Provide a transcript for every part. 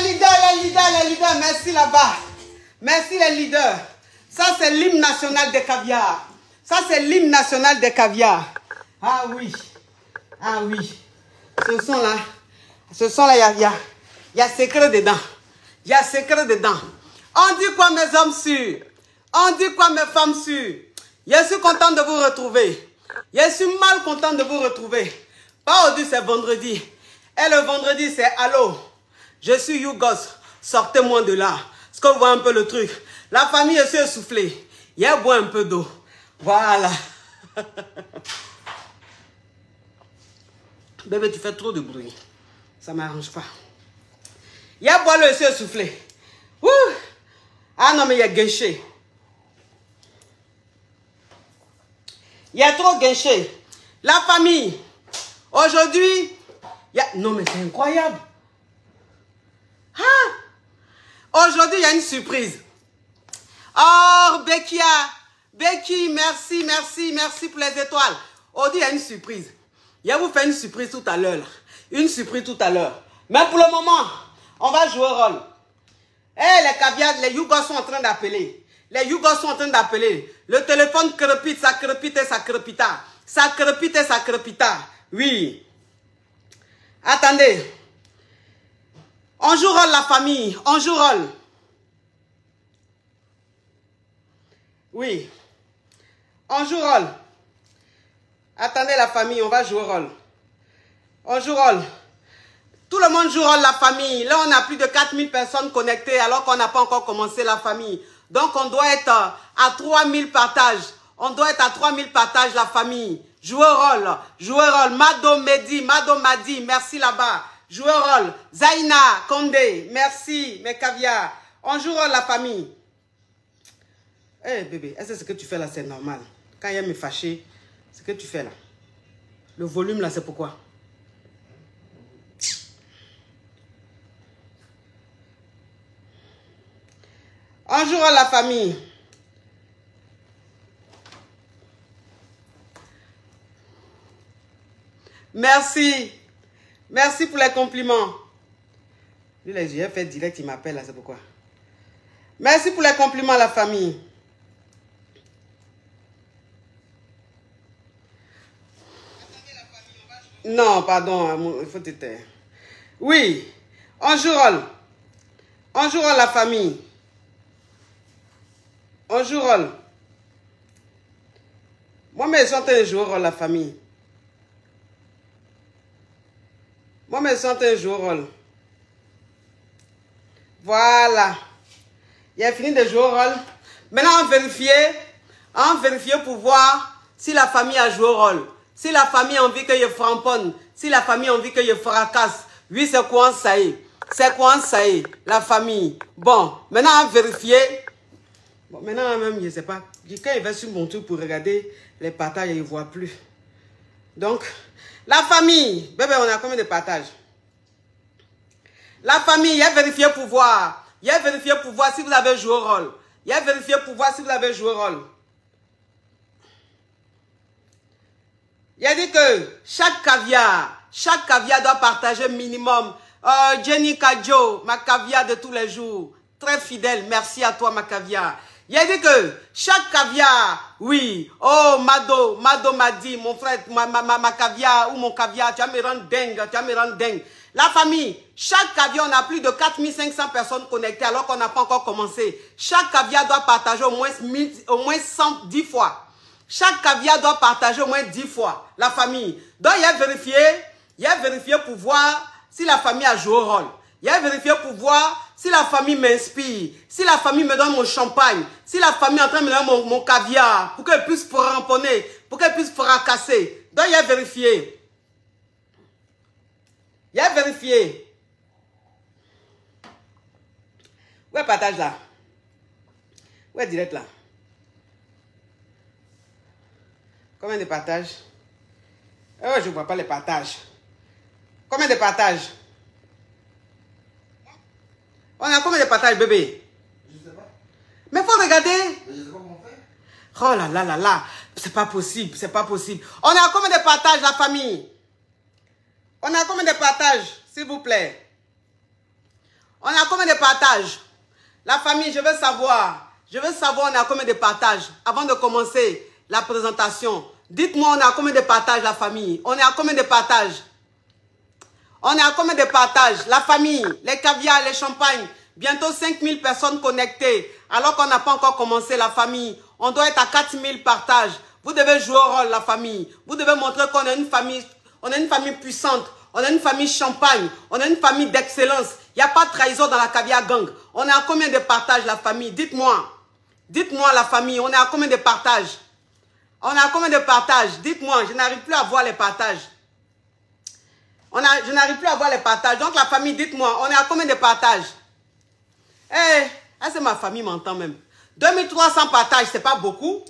Les leaders, merci là-bas. Merci les leaders. Ça, c'est l'hymne national des caviars. Ça, c'est l'hymne national des caviars. Ah oui. Ah oui. Ce son-là, il y a secret dedans. Il y a secret dedans. On dit quoi, mes hommes sûrs? On dit quoi, mes femmes sûres? Je suis content de vous retrouver. Je suis mal content de vous retrouver. Pas aujourd'hui, c'est vendredi. Et le vendredi, c'est allô. Je suis Yougos. Sortez-moi de là. Est-ce que vous voyez un peu le truc? La famille est essoufflée. Il boit un peu d'eau. Voilà. Bébé, tu fais trop de bruit. Ça ne m'arrange pas. Il y a boire le yeux essoufflé. Ouh. Ah non, mais il y a guinché. Il y a trop guinché. La famille. Aujourd'hui, il y a... Non, mais c'est incroyable. Ah! Aujourd'hui, il y a une surprise. Oh, Becky, merci pour les étoiles. Aujourd'hui, il y a une surprise. Je vais vous faire une surprise tout à l'heure. Une surprise tout à l'heure. Mais pour le moment, on va jouer au rôle. Eh, les caviars, les Yougos sont en train d'appeler. Les Yougos sont en train d'appeler. Le téléphone crepite, ça crepite et ça crepita. Ça crepite et ça crepita. Oui. Attendez. On joue rôle, la famille. On joue rôle. Oui. On joue rôle. Attendez, la famille, on va jouer rôle. On joue rôle. Tout le monde joue rôle, la famille. Là, on a plus de 4000 personnes connectées alors qu'on n'a pas encore commencé la famille. Donc, on doit être à 3000 partages. On doit être à 3000 partages, la famille. Jouer rôle. Jouer rôle. Mado Madi, merci là-bas. Jouer rôle. Zaina, Condé, merci, mes caviars. On joue rôle, la famille. Eh, hey, bébé, est-ce que ce que tu fais là, c'est normal? Quand il me fâcher, ce que tu fais là. Le volume là, c'est pourquoi? Un jour à la famille. Merci. Merci pour les compliments. Lui, les yeux fait direct, il m'appelle là, c'est pourquoi. Merci pour les compliments à la famille. Non, pardon, il faut te taire. Oui, on joue rôle. On joue rôle, la famille. On joue rôle. Moi, mais ils sont en train de jouer rôle, la famille. Moi, mais ils sont en train de jouer rôle. Voilà. Il a fini de jouer au rôle. Maintenant, on vérifie pour voir si la famille a joué au rôle. Si la famille a envie que je framponne. Si la famille a envie que je fracasse. Oui, c'est quoi ça y est? C'est quoi ça y est? La famille. Bon, maintenant, on vérifie. Bon, maintenant, même, je ne sais pas. Quand il va sur mon truc pour regarder les partages, il ne voit plus. Donc, la famille. Bébé, on a combien de partages? La famille, il a vérifié pour voir. Il a vérifié pour voir si vous avez joué au rôle. Il a vérifié pour voir si vous avez joué au rôle. Il a dit que chaque caviar doit partager minimum. Jenny Kadjo, ma caviar de tous les jours. Très fidèle, merci à toi, ma caviar. Il a dit que chaque caviar, oui, oh, Mado m'a dit, mon frère, ma caviar ou mon caviar, tu vas me rendre dingue, La famille, chaque caviar, on a plus de 4500 personnes connectées alors qu'on n'a pas encore commencé. Chaque caviar doit partager au moins 110 fois. Chaque caviar doit partager au moins 10 fois, la famille. Donc, il a vérifié pour voir si la famille a joué au rôle. Il a vérifié pour voir si la famille m'inspire, si la famille me donne mon champagne, si la famille est en train de me donner mon caviar, pour qu'elle puisse ramponner, pour qu'elle puisse fracasser. Donc, il a vérifié. Il a vérifié. Où est le partage là? Où est le direct là? Combien de partages? Oh, je ne vois pas les partages. Combien de partages? On a combien de partages, bébé? Je ne sais pas. Mais il faut regarder. Mais je ne sais pas comment faire. Oh là là là là. C'est pas possible, c'est pas possible. On a combien de partages, la famille? On a combien de partages, s'il vous plaît? On a a combien de partages? La famille, je veux savoir. Je veux savoir, on est à combien de partages? Avant de commencer la présentation, dites-moi, on est à combien de partages, la famille? On est à combien de partages? On est à combien de partages? La famille, les caviars, les champagnes. Bientôt 5000 personnes connectées. Alors qu'on n'a pas encore commencé, la famille. On doit être à 4000 partages. Vous devez jouer au rôle, la famille. Vous devez montrer qu'on est une famille. On est une famille puissante. On est une famille champagne. On est une famille d'excellence. Il n'y a pas de trahison dans la caviar gang. On est à combien de partages, la famille? Dites-moi. Dites-moi, la famille, on est à combien de partages? On est à combien de partages? Dites-moi, je n'arrive plus à voir les partages. Je n'arrive plus à voir les partages. Donc, la famille, dites-moi, on est à combien de partages? C'est ma famille m'entend même. 2300 partages, c'est pas beaucoup.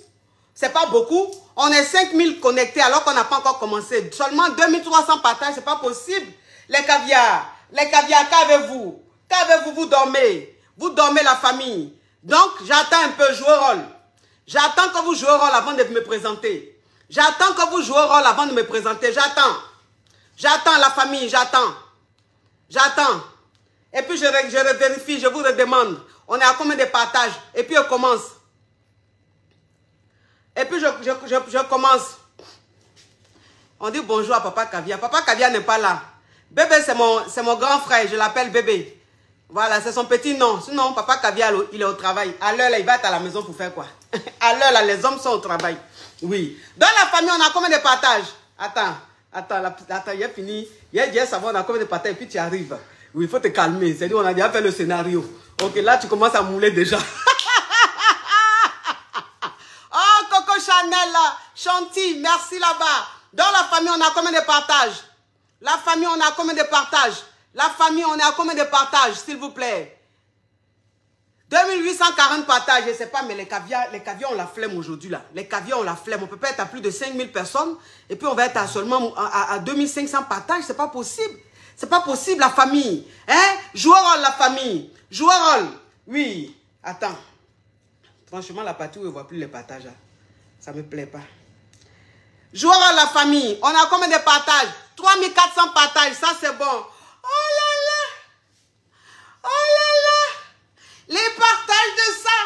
C'est pas beaucoup. On est 5000 connectés alors qu'on n'a pas encore commencé. Seulement 2300 partages, c'est pas possible. Les caviars, qu'avez-vous? Qu'avez-vous? Vous dormez. Vous dormez, la famille. Donc, j'attends un peu, jouer rôle. J'attends que vous jouez rôle avant de me présenter. J'attends que vous jouez rôle avant de me présenter. J'attends. J'attends, la famille, j'attends. J'attends. Et puis, je vérifie, je vous redemande. On est à combien de partages? Et puis, on commence. Et puis, je commence. On dit bonjour à Papa Caviar. Papa Caviar n'est pas là. Bébé, c'est mon grand frère. Je l'appelle Bébé. Voilà, c'est son petit nom. Sinon, Papa Caviar, il est au travail. À l'heure, il va être à la maison pour faire quoi? À l'heure, là, les hommes sont au travail. Oui. Dans la famille, on a combien de partages? Attends, il a fini. Il a dit savoir on a combien de partages et puis tu arrives. Oui, il faut te calmer. C'est-à-dire, on a déjà fait le scénario. Ok, là, tu commences à mouler déjà. Oh, Coco Chanel, Chanty, merci là-bas. Dans la famille, on a combien de partages? La famille, on a combien de partages? La famille, on est à combien de partages, s'il vous plaît? 2840 partages, je ne sais pas, mais les caviars ont la flemme aujourd'hui, là. Les caviars ont la flemme. On peut pas être à plus de 5000 personnes, et puis on va être à seulement à 2500 partages. C'est pas possible. C'est pas possible, la famille. Hein? Jouer rôle, la famille. Jouer rôle. Oui. Attends. Franchement, la partie où je ne vois plus les partages, là, ça ne me plaît pas. Jouer rôle, la famille. On a combien de partages? 3400 partages, ça c'est bon. Oh là là! Oh là là! Les partages de ça!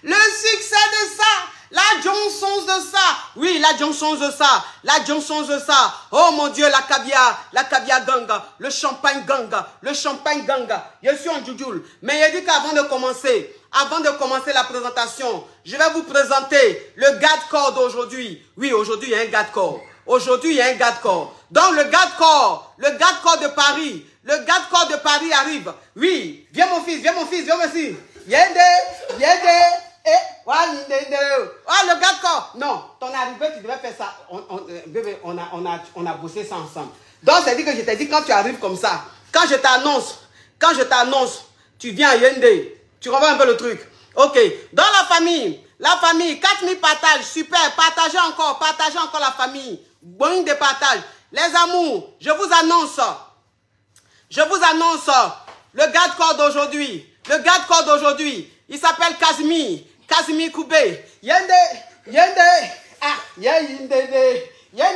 Le succès de ça! La Johnson de ça! Oui, la Johnson de ça! La Johnson de ça! Oh mon Dieu, la caviar gang! Le champagne gang! Le champagne gang! Je suis en Djoujoul. Mais il dit qu'avant de commencer la présentation, je vais vous présenter le Gadcore d'aujourd'hui. Oui, aujourd'hui, il y a un Gadcore. Aujourd'hui, il y a un Gadcore. Donc, le Gadcore de Paris. Le Gadcore de Paris arrive. Oui, viens mon fils, viens aussi. Yende. Ah, le Gadcore. Non, ton arrivée, tu devais faire ça. Bébé, on a bossé ça ensemble. Donc, c'est dit que je t'ai dit, quand tu arrives comme ça, quand je t'annonce, tu viens à Yende. Tu revois un peu le truc. Ok. Dans la famille, 4000 partages. Super. Partagez encore la famille. Bon des partages. Les amours, je vous annonce le Gadcore d'aujourd'hui. Il s'appelle Casimir Koubé. Yende. Ah, Yende. Hey,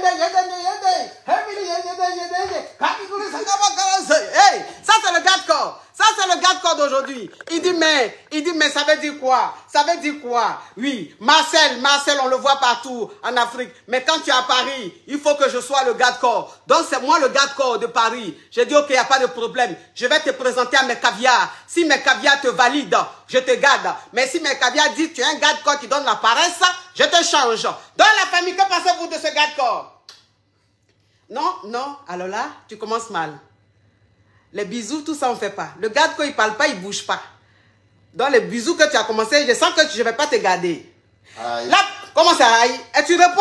ça c'est le Gadcore. Ça c'est le Gadcore d'aujourd'hui. Il dit mais ça veut dire quoi? Oui, Marcel, on le voit partout en Afrique. Mais quand tu es à Paris, il faut que je sois le Gadcore. Donc c'est moi le Gadcore de Paris. J'ai dit ok, il n'y a pas de problème. Je vais te présenter à mes caviars. Si mes caviars te valident, je te garde. Mais si mes caviars disent que tu es un Gadcore qui donne la paresse, je te change. Dans la famille, que pensez-vous de ce Gadcore? Non. Alors là, tu commences mal. Les bisous, tout ça, on ne fait pas. Le Gadcore, il ne parle pas, il ne bouge pas. Dans les bisous que tu as commencé, je sens que je ne vais pas te garder. Aïe. Là, comment ça aïe? Et tu réponds?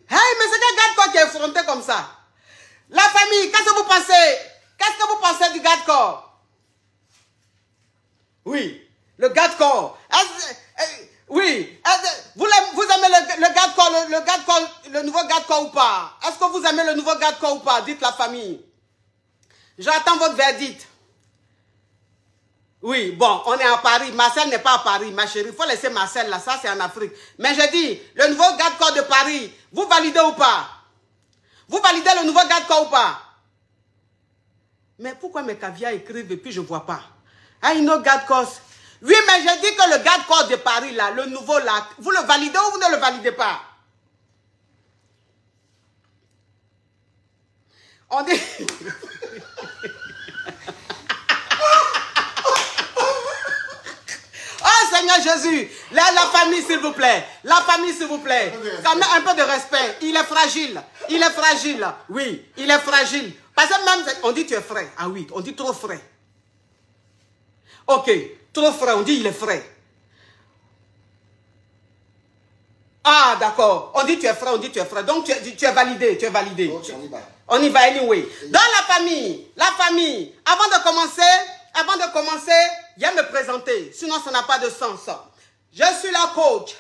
Hey, mais c'est un Gadcore qui est effronté comme ça. La famille, qu'est-ce que vous pensez? Qu'est-ce que vous pensez du Gadcore? Oui, le Gadcore. Oui, vous aimez le Gadcore, le nouveau Gadcore ou pas? Est-ce que vous aimez le nouveau Gadcore ou pas? Dites la famille. J'attends votre verdict. Oui, bon, on est à Paris. Marcel n'est pas à Paris, ma chérie. Il faut laisser Marcel là, ça c'est en Afrique. Mais je dis, le nouveau Gadcore de Paris, vous validez ou pas? Vous validez le nouveau Gadcore ou pas? Mais pourquoi mes caviars écrivent et puis je ne vois pas? I know God cause. Oui, mais j'ai dit que le God cause de Paris, là, le nouveau là, vous le validez ou vous ne le validez pas? On dit... Oh Seigneur Jésus, la famille s'il vous plaît, la famille s'il vous plaît, ça met un peu de respect, il est fragile, oui, il est fragile. Parce que même, on dit tu es frais, ah oui, on dit trop frais. Ok, trop frais, on dit il est frais. Ah d'accord, on dit tu es frais, donc tu es validé, Donc, on y va anyway. Dans la famille, avant de commencer, viens me présenter, sinon ça n'a pas de sens. Je suis la coach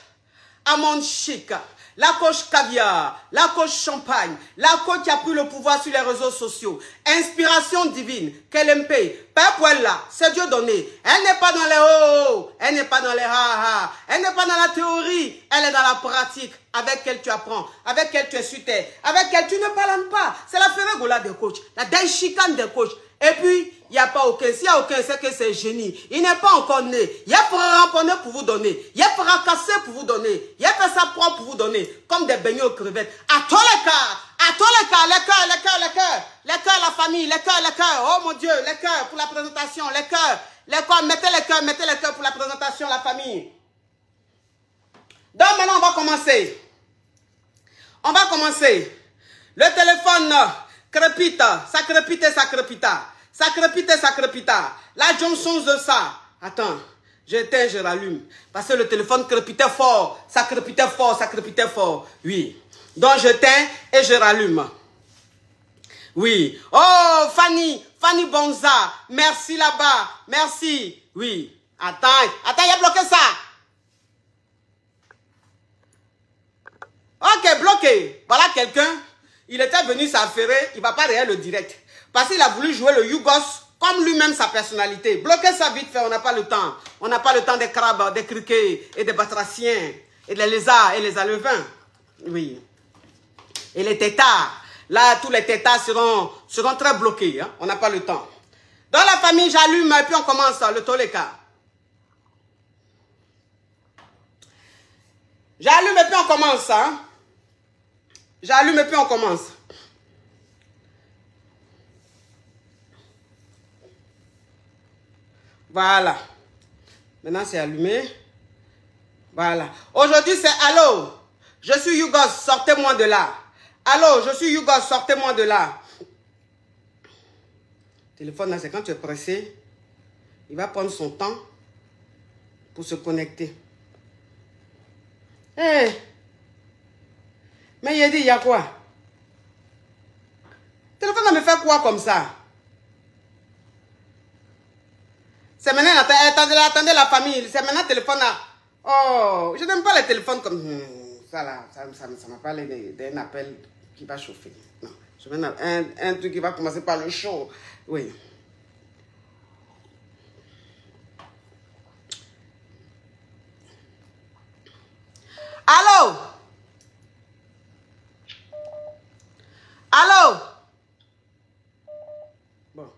Amande Chic, la coach caviar, la coach champagne, la coach qui a pris le pouvoir sur les réseaux sociaux. Inspiration divine, KLMP, Père Pouella, c'est Dieu donné. Elle n'est pas dans les oh, elle n'est pas dans les ha-ha, elle n'est pas dans la théorie, elle est dans la pratique. Avec elle tu apprends, avec elle tu es sur terre, avec elle tu ne parles pas. C'est la Ferregola des coachs, la Daishikane des coachs. Et puis, il n'y a pas aucun. S'il n'y a aucun, c'est que c'est génie. Il n'est pas encore né. Il y a pour ramponner pour vous donner. Il y a pour casser pour vous donner. Il y a fait ça propre pour vous donner. Comme des beignets aux crevettes. À tous les cas, les cœurs, la famille, les cœurs. Oh mon Dieu, les cœurs pour la présentation, les cœurs, mettez les cœurs pour la présentation, la famille. Donc maintenant, on va commencer. Le téléphone crépite, ça crépita. La Johnson de ça. Attends, j'éteins, je rallume. Parce que le téléphone crépitait fort. Ça crépitait fort. Oui. Donc j'éteins et je rallume. Oui. Oh, Fanny Bonza. Merci là-bas. Merci. Oui. Attends, il a bloqué ça. Ok, bloqué. Voilà quelqu'un. Il était venu s'affairer. Il ne va pas derrière le direct. Parce qu'il a voulu jouer le Yougos comme lui-même sa personnalité. Bloquez ça vite fait, on n'a pas le temps. On n'a pas le temps des crabes, des criquets et des batraciens et des lézards et les alevins. Oui. Et les tétards. Là, tous les tétards seront très bloqués. Hein? On n'a pas le temps. Dans la famille, j'allume et puis on commence le Toleka. J'allume et puis on commence. Hein? J'allume et puis on commence. Voilà. Maintenant, c'est allumé. Voilà. Aujourd'hui, c'est allô. Je suis Yougos, sortez-moi de là. Allô, je suis Yougos, sortez-moi de là. Téléphone, là, c'est quand tu es pressé. Il va prendre son temps pour se connecter. Hé. Hey. Mais il a dit, il y a quoi? Téléphone, ça me fait quoi comme ça? C'est maintenant, attendez la famille. C'est maintenant le téléphone là. Oh, je n'aime pas les téléphones comme ça là. Ça m'a parlé d'un appel qui va chauffer. Non, je veux un truc qui va commencer par le chaud. Oui. Allô? Allô? Bon.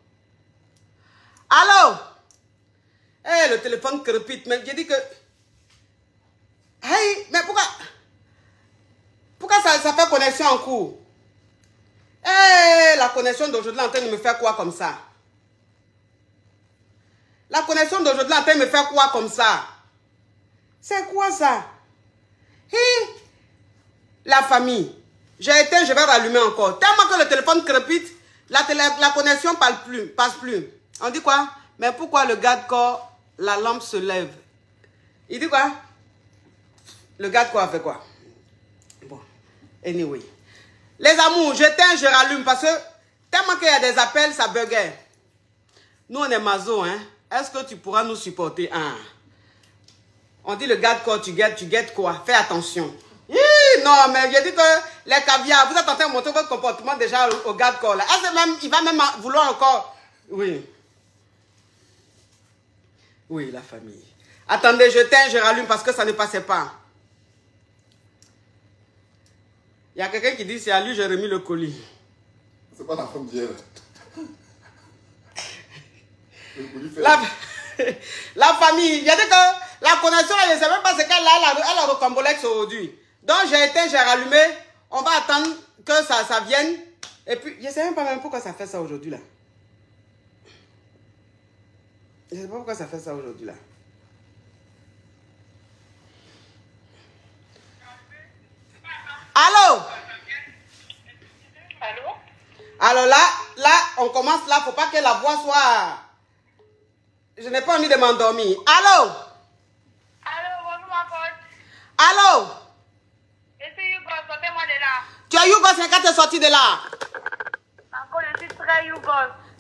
Allô? Eh, le téléphone crépite, mais j'ai dit que... Hey, mais pourquoi ça fait connexion en cours? Eh, la connexion d'aujourd'hui est en train de me faire quoi comme ça? La connexion d'aujourd'hui est en train de me faire quoi comme ça? C'est quoi ça? Hey, la famille. J'ai éteint, je vais rallumer encore. Tellement que le téléphone crépite, la connexion passe plus. On dit quoi? Mais pourquoi le garde-corps... La lampe se lève. Il dit quoi? Le garde-corps a fait quoi? Bon, anyway. Les amours, j'éteins, je rallume parce que tellement qu'il y a des appels, ça buguait. Nous, on est maso, hein? Est-ce que tu pourras nous supporter? Ah. On dit le garde-corps, tu guettes quoi? Fais attention. Non, mais j'ai dit que les caviars, vous êtes en train de montrer votre comportement déjà au garde-corps là. Est-ce que même, il va même vouloir encore... Oui. Oui, la famille. Attendez, j'éteins, je rallume parce que ça ne passait pas. Il y a quelqu'un qui dit, c'est à lui, j'ai remis le colis. C'est pas la femme d'hier. La famille, il y a dit que la connexion, elle ne sait même pas ce qu'elle a, elle a recombolex aujourd'hui. Donc j'ai éteint, j'ai rallumé. On va attendre que ça vienne. Et puis, je ne sais même pas pourquoi ça fait ça aujourd'hui là. Je ne sais pas pourquoi ça fait ça aujourd'hui là. Allô? Allô? Alors là, on commence là. Faut pas que la voix soit... Je n'ai pas envie de m'endormir. Allô? Allô, bonjour ma pote. Allô? Je suis Hugo, sortez-moi de là. Tu es Yougos, mais quand tu es sorti de là? Encore, je suis très Hugo.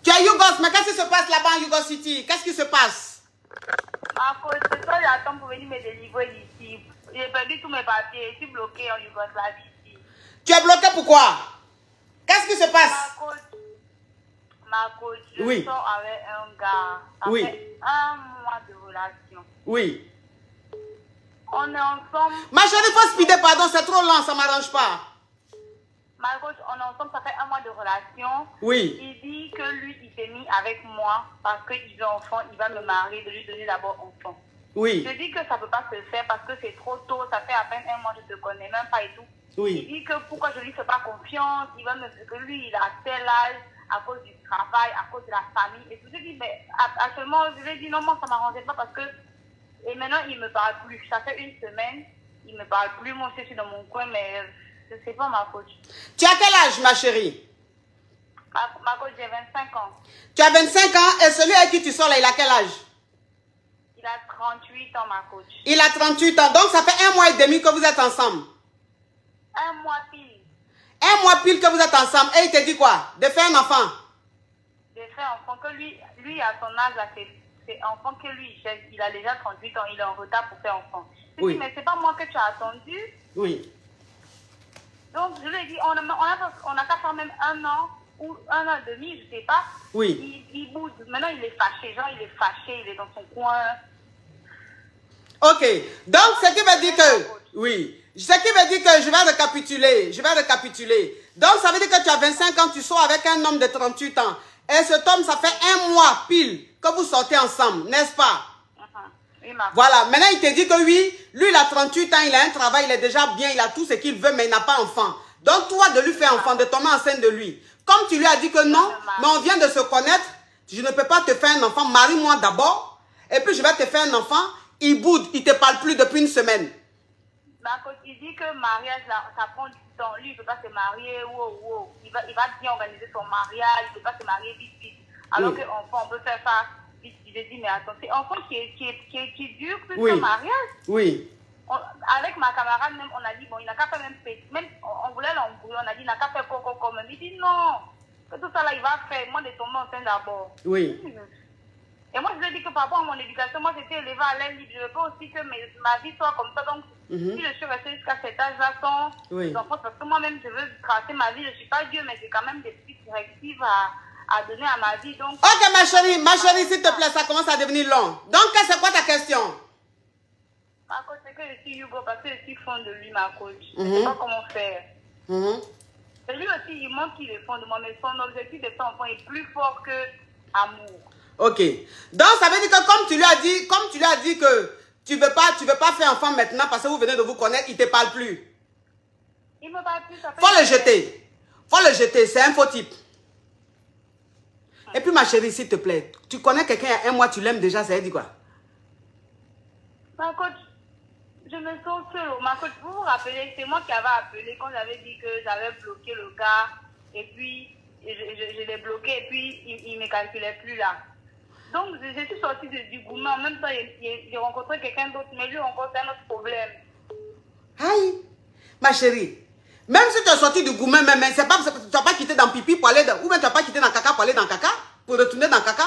Tu es Yougos, mais qu'est-ce qui se passe là-bas en Yougos City? Qu'est-ce qui se passe? Ma pote, ce soir, j'attends pour venir me délivrer d'ici. J'ai perdu tous mes papiers. Je suis bloquée en Yougoslavie ici. Tu es bloqué pourquoi? Qu'est-ce qui se passe? Ma coach, je sors avec un gars. Ça fait 1 mois de relation. Oui. On est ensemble. Ma chérie, il faut speeder, pardon, c'est trop lent, ça ne m'arrange pas. Ma coach, on est ensemble, ça fait 1 mois de relation. Oui. Il dit que lui, il s'est mis avec moi parce qu'il veut enfant, il va me marier, de lui donner d'abord enfant. Oui. Je dis que ça ne peut pas se faire parce que c'est trop tôt, ça fait à peine 1 mois, je te connais même pas et tout. Oui. Il dit que pourquoi je lui fais pas confiance, il va me dire que lui, il a tel âge à cause du travail, à cause de la famille. Et tout. Je dis, mais actuellement, je lui ai dit non, moi, ça ne m'arrangeait pas parce que. Et maintenant, il ne me parle plus. Ça fait 1 semaine, il ne me parle plus. Moi, je suis dans mon coin, mais je ne sais pas, ma coach. Tu as quel âge, ma chérie? Ma coach, j'ai 25 ans. Tu as 25 ans et celui avec qui tu sors là, il a quel âge? Il a 38 ans, ma coach. Il a 38 ans. Donc, ça fait 1 mois et demi que vous êtes ensemble. 1 mois pile. 1 mois pile que vous êtes ensemble. Et il te dit quoi? De faire un enfant? De faire un enfant. Que lui à son âge, là, c'est enfant que lui, il a déjà 38 ans. Il est en retard pour faire enfant. Je Oui. dis, mais c'est pas moi que tu as attendu. Oui. Donc, je lui ai dit, on a qu'à faire même 1 an ou 1 an et demi, je sais pas. Oui. Il boude. Maintenant, il est fâché. Genre, il est fâché, il est dans son coin. Ok. Donc, ce qui veut dire que... Oui. Ce qui veut dire que je vais récapituler. Je vais récapituler. Donc, ça veut dire que tu as 25 ans, tu sors avec un homme de 38 ans. Et cet homme, ça fait 1 mois pile que vous sortez ensemble, n'est-ce pas? Oui, voilà. Maintenant, il te dit que oui, lui, il a 38 ans, il a un travail, il est déjà bien, il a tout ce qu'il veut, mais il n'a pas enfant. Donc, toi, de lui faire enfant, de tomber enceinte de lui. Comme tu lui as dit que non, mais on vient de se connaître, je ne peux pas te faire un enfant, marie-moi d'abord, et puis je vais te faire un enfant, il boude, il ne te parle plus depuis 1 semaine. Il dit que mariage, là, ça prend du temps. Lui, il ne peut pas se marier. Il va bien organiser son mariage. Il ne peut pas se marier vite. Alors qu'enfant, on peut faire ça vite. Je dis, mais attends, c'est enfant qui dure plus que mariage. Oui. Avec ma camarade, même, on a dit, bon, il n'a qu'à faire même on voulait l'embrouiller. On a dit, il n'a qu'à faire coco comme. Il dit, non, que tout ça là, il va faire. Moi, de tomber enceinte d'abord. Oui. Et moi, je lui ai dit que par rapport à mon éducation, moi, j'étais élevée à l'aile libre. Je veux pas aussi que ma vie soit comme ça. Donc, si je suis restée jusqu'à cet âge-là sans enfants, parce que moi-même, je veux tracer ma vie. Je ne suis pas Dieu, mais j'ai quand même des petites directives à donner à ma vie. Donc, ok, ma chérie, s'il te plaît, ça commence à devenir long. Donc, c'est quoi ta question? Ma coach, c'est que je suis Hugo parce que je suis fond de lui, ma coach. Je ne sais pas comment faire. Et lui aussi, il montre qu'il est fond de moi, mais son objectif de faire enfant est plus fort que amour. Ok. Donc, ça veut dire que comme tu lui as dit que tu veux pas faire enfant maintenant parce que vous venez de vous connaître, il ne te parle plus. Il me parle plus. Faut le jeter. Faut le jeter. C'est un faux type. Et puis, ma chérie, s'il te plaît, tu connais quelqu'un il y a 1 mois, tu l'aimes déjà, ça veut dire quoi? Ma coach, je me sens seule. Ma coach, vous vous rappelez, c'est moi qui avais appelé quand j'avais dit que j'avais bloqué le gars. Et puis, je l'ai bloqué et puis, il ne me calculait plus là. Donc, je suis sortie du gourmet. En même temps, j'ai rencontré quelqu'un d'autre, mais lui rencontre un autre problème. Aïe, ma chérie. Même si tu es sorti du gourmet, tu n'as pas quitté dans pipi pour aller dans... Ou même tu n'as pas quitté dans caca pour aller dans caca, pour retourner dans caca.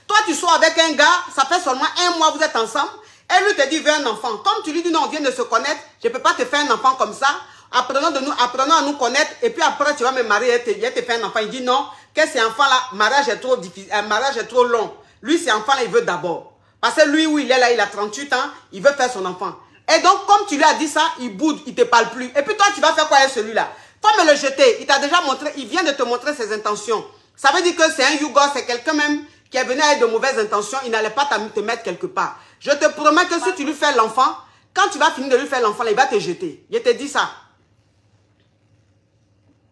Toi, tu sors avec un gars, ça fait seulement 1 mois, vous êtes ensemble. Et lui te dit, veux un enfant. Comme tu lui dis, non, on vient de se connaître, je ne peux pas te faire un enfant comme ça. Apprenons à nous connaître. Et puis après, tu vas me marier et te faire un enfant. Il dit non, que ces enfants-là, mariage est trop difficile, un mariage est trop long. Lui, ces enfants-là, il veut d'abord. Parce que lui, où il est là, il a 38 ans, il veut faire son enfant. Et donc, comme tu lui as dit ça, il boude, il ne te parle plus. Et puis toi, tu vas faire quoi avec celui-là? Faut me le jeter. Il t'a déjà montré, il vient de te montrer ses intentions. Ça veut dire que c'est un Yougo, c'est quelqu'un même qui est venu avec de mauvaises intentions, il n'allait pas te mettre quelque part. Je te promets que si tu lui fais l'enfant, quand tu vas finir de lui faire l'enfant, il va te jeter. Je te dis ça.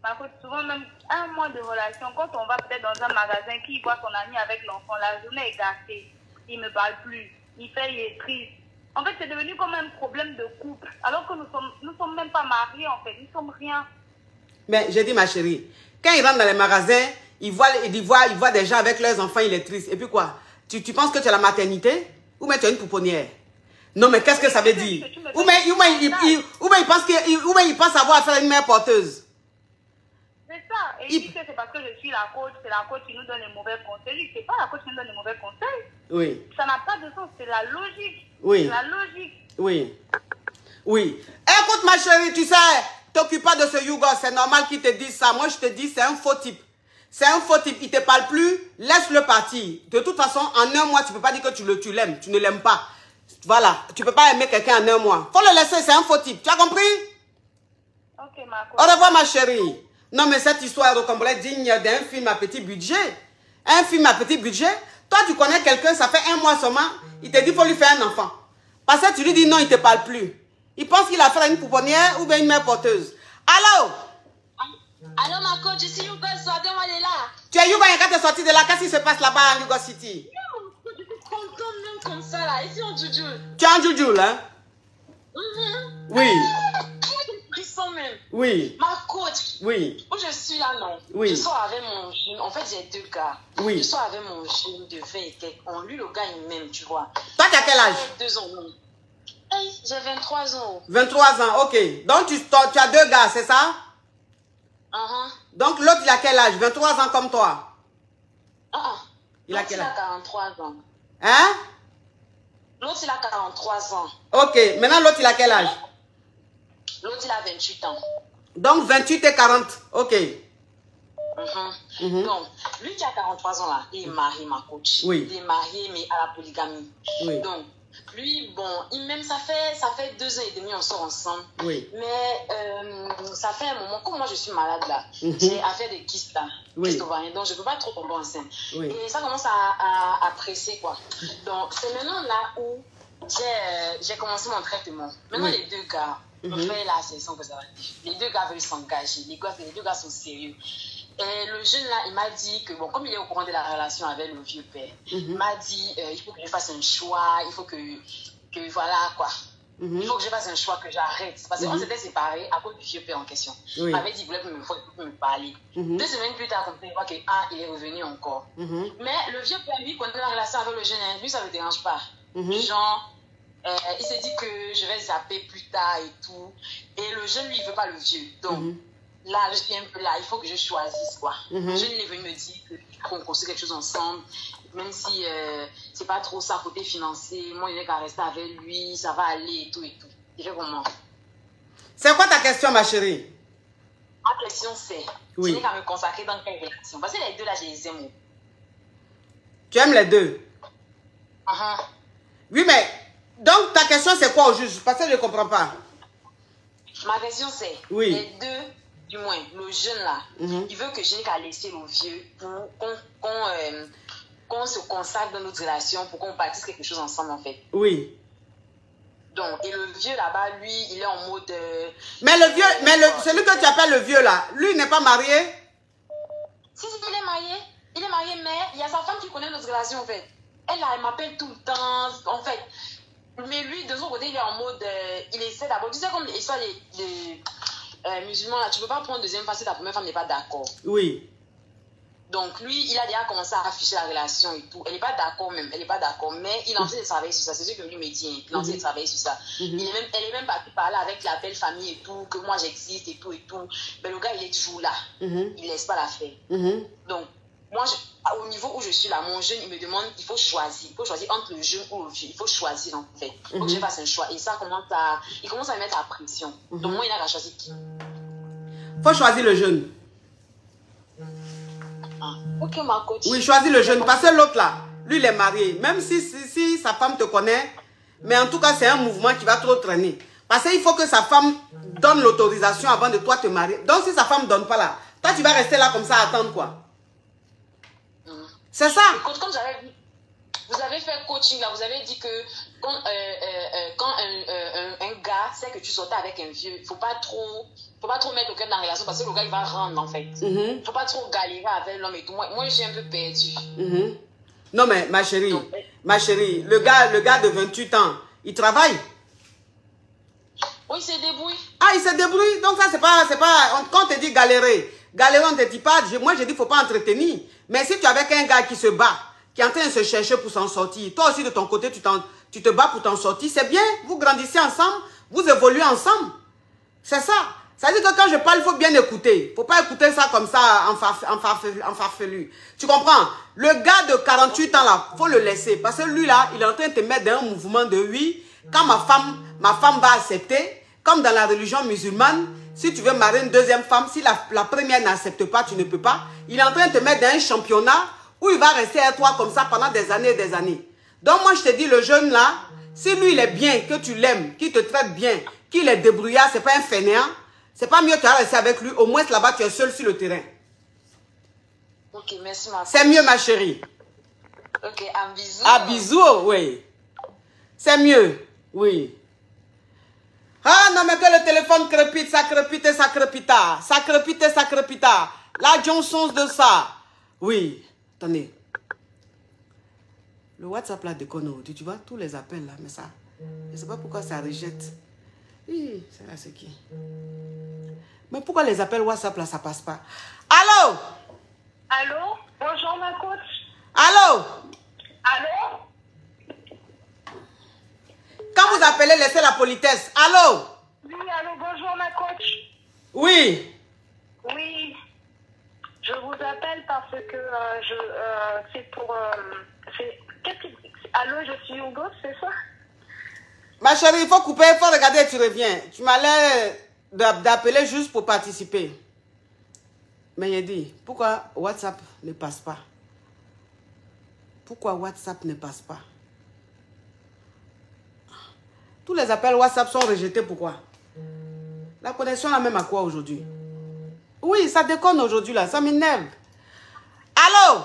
Par contre, souvent même 1 mois de relation, quand on va peut-être dans un magasin, qui voit son ami avec l'enfant, la journée est gâtée. Il ne me parle plus. Il est triste. En fait, c'est devenu comme un problème de couple. Alors que nous sommes même pas mariés, en fait. Nous sommes rien. Mais j'ai dit, ma chérie, quand il rentre dans les magasins, il voit des gens avec leurs enfants, il est triste. Et puis quoi? Tu penses que tu as la maternité? Ou bien tu as une pouponnière? Non, mais qu'est-ce que ça veut dire? Ou bien il pense avoir affaire à une mère porteuse. C'est ça. Et il dit que c'est parce que je suis la coach, c'est la coach qui nous donne les mauvais conseils. C'est pas la coach qui nous donne les mauvais conseils. Oui. Ça n'a pas de sens, c'est la logique. Oui. C'est la logique. Oui. Oui. Écoute, ma chérie, tu sais, t'occupe pas de ce Yougos, c'est normal qu'il te dise ça. Moi, je te dis, c'est un faux type. C'est un faux type, il te parle plus, laisse-le partir. De toute façon, en 1 mois, tu peux pas dire que tu l'aimes, tu ne l'aimes pas. Voilà, tu peux pas aimer quelqu'un en 1 mois. Faut le laisser, c'est un faux type. Tu as compris? Ok, ma coach. Au revoir, ma chérie. Non, mais cette histoire est digne d'un film à petit budget. Un film à petit budget. Toi, tu connais quelqu'un, ça fait 1 mois seulement. Il te dit qu'il faut lui faire un enfant. Parce que tu lui dis non, il ne te parle plus. Il pense qu'il a fait une pouponnière ou bien une mère porteuse. Allô? Allô, ma coach, je suis Yougo, sortez-moi de là. Tu es Yougo, il y a sorti de là. Qu'est-ce qui se passe là-bas en Lagos City? Non, je suis contente même comme ça là. Ici, on joue. Tu es en Joujou, hein? Oui. Même. Oui. Ma coach. Oui. Où je suis là, non. Oui. Je sors avec mon jeune. En fait, j'ai 2 gars. Oui. Je sors avec mon jeune de 20 et quelques. Lui, le gars, il m'aime, tu vois. Toi, tu as quel âge? 2 ans, non. Hey, j'ai 23 ans. 23 ans, ok. Donc, tu as 2 gars, c'est ça? Donc, l'autre, il a quel âge? 23 ans comme toi? Il a quel âge? Il a 43 ans. Hein? L'autre, il a 43 ans. Ok. Maintenant, l'autre, il a quel âge? L'autre, il a 28 ans. Donc, 28 et 40. Ok. Donc, lui qui a 43 ans là, il est marié, ma coach. Oui. Il est marié, mais à la polygamie. Oui. Donc, lui, bon, il-même, ça fait 2 ans et demi, on sort ensemble. Oui. Mais ça fait un moment, comme moi je suis malade là, j'ai affaire des kystes là, kystes ovariennes, donc je ne peux pas trop tomber enceinte. Oui. Et ça commence à presser quoi. Donc, c'est maintenant là où j'ai commencé mon traitement. Maintenant, les 2 gars, on fait la session que ça va. Les 2 gars veulent s'engager, les 2 gars sont sérieux. Et le jeune là, il m'a dit que, bon, comme il est au courant de la relation avec le vieux père, il m'a dit, il faut que je fasse un choix, il faut que voilà quoi. Il faut que je fasse un choix, que j'arrête. Parce qu'on s'était séparés à cause du vieux père en question. Il m'avait dit qu'il voulait me parler. 2 semaines plus tard, on voit qu'il est revenu encore. Mais le vieux père, lui, connaît la relation avec le jeune, lui, ça ne le dérange pas. Genre, il s'est dit que je vais zapper plus tard et tout. Et le jeune, lui, il ne veut pas le vieux. Donc, là, je suis un peu là, il faut que je choisisse, quoi. Le jeune, il est venu me dire qu'on construit quelque chose ensemble. Même si c'est pas trop ça, côté financier, moi, il n'est qu'à rester avec lui, ça va aller et tout et tout. Il fait comment? C'est quoi ta question, ma chérie? Ma question, c'est, je n'ai qu'à me consacrer dans quelle relation? Parce que les 2 là, je les aime. Tu aimes les 2? Oui, mais, donc ta question, c'est quoi au juste? Parce que je ne comprends pas. Ma question, c'est, les 2, du moins, le jeune là, il veut que je n'ai qu'à laisser le vieux pour qu'on se consacre dans notre relation, pour qu'on bâtisse quelque chose ensemble, en fait. Oui. Donc, et le vieux là-bas, lui, il est en mode... Mais le vieux, celui que tu appelles le vieux là, lui, il n'est pas marié? Si, il est marié. Il est marié, mais il y a sa femme qui connaît notre relation, en fait. Elle, là, elle m'appelle tout le temps, en fait. Mais lui, de son côté, il est en mode... il essaie d'abord... Tu sais, comme l'histoire des musulmans, là, tu ne peux pas prendre 2e femme si ta première femme n'est pas d'accord. Oui. Donc, lui, il a déjà commencé à afficher la relation et tout. Elle n'est pas d'accord même, elle n'est pas d'accord. Mais il est en train de travailler sur ça. C'est ce que lui me dit. Il est en train de travailler sur ça. Elle est même partie parler avec la belle famille et tout, que moi j'existe et tout et tout. Mais le gars, il est toujours là. Il ne laisse pas la faire. Donc, moi, au niveau où je suis là, mon jeune, il me demande, il faut choisir. Il faut choisir entre le jeune ou le vieux. Il faut choisir en fait. Il faut que je fasse un choix. Et ça, il commence à me mettre à pression. Donc, moi, il n'a qu'à choisir qui? Il faut choisir le jeune. Ok, ma coach. Oui, choisis le jeune. Parce que l'autre là, lui, il est marié. Même si sa femme te connaît, mais en tout cas, c'est un mouvement qui va trop traîner. Parce qu'il faut que sa femme donne l'autorisation avant de toi te marier. Donc, si sa femme ne donne pas là, toi, tu vas rester là comme ça à attendre quoi? C'est ça. Écoute, comme j'avais dit, vous avez fait coaching là, vous avez dit que quand un gars sait que tu sortais avec un vieux, faut pas trop mettre le cœur dans la relation parce que le gars il va rendre en fait. Faut pas trop galérer avec l'homme et tout. Moi je suis un peu perdue. Non mais ma chérie, le gars de 28 ans, il travaille. Oui, il se débrouille. Ah, il se débrouille. Donc ça c'est pas quand on te dit galérer, on te dit pas, moi je dis faut pas entretenir. Mais si tu es avec un gars qui se bat, qui est en train de se chercher pour s'en sortir, toi aussi de ton côté tu te bats pour t'en sortir, c'est bien, vous grandissez ensemble, vous évoluez ensemble. C'est ça. Ça veut dire que quand je parle, il faut bien écouter. Il ne faut pas écouter ça comme ça en farfelu. Tu comprends? Le gars de 48 ans là, il faut le laisser. Parce que lui là, il est en train de te mettre dans un mouvement de oui. Quand ma femme va accepter, comme dans la religion musulmane, si tu veux marier une deuxième femme, si la première n'accepte pas, tu ne peux pas. Il est en train de te mettre dans un championnat où il va rester à toi comme ça pendant des années et des années. Donc moi je te dis, le jeune là, si lui il est bien, que tu l'aimes, qu'il te traite bien, qu'il est débrouillard, c'est pas un fainéant, c'est pas mieux que tu as resté avec lui, au moins là-bas tu es seul sur le terrain. Ok, merci ma. C'est mieux ma chérie. Ok, un bisou. Ah bisous, oui. C'est mieux, oui. Ah non mais que le téléphone crépite, ça crépite et ça crépita. Ça crépite et ça crépita. La Johnson de ça. Oui. Attendez. Le WhatsApp là déconne aujourd'hui, tu vois, tous les appels là, mais ça, je ne sais pas pourquoi ça rejette. Oui, c'est là ce qui. Mais pourquoi les appels WhatsApp là, ça passe pas? Allô? Allô? Bonjour ma coach. Allô? Allô? Quand vous appelez, laissez la politesse. Allô? Oui, allô, bonjour ma coach. Oui. Oui. Je vous appelle parce que c'est pour... Allô, je suis Hugo, c'est ça? Ma chérie, il faut couper, il faut regarder et tu reviens. Tu m'as l'air d'appeler juste pour participer. Mais il dit, pourquoi WhatsApp ne passe pas? Pourquoi WhatsApp ne passe pas? Tous les appels WhatsApp sont rejetés, pourquoi? La connexion là même à quoi aujourd'hui? Oui, ça déconne aujourd'hui là, ça m'énerve. Allô?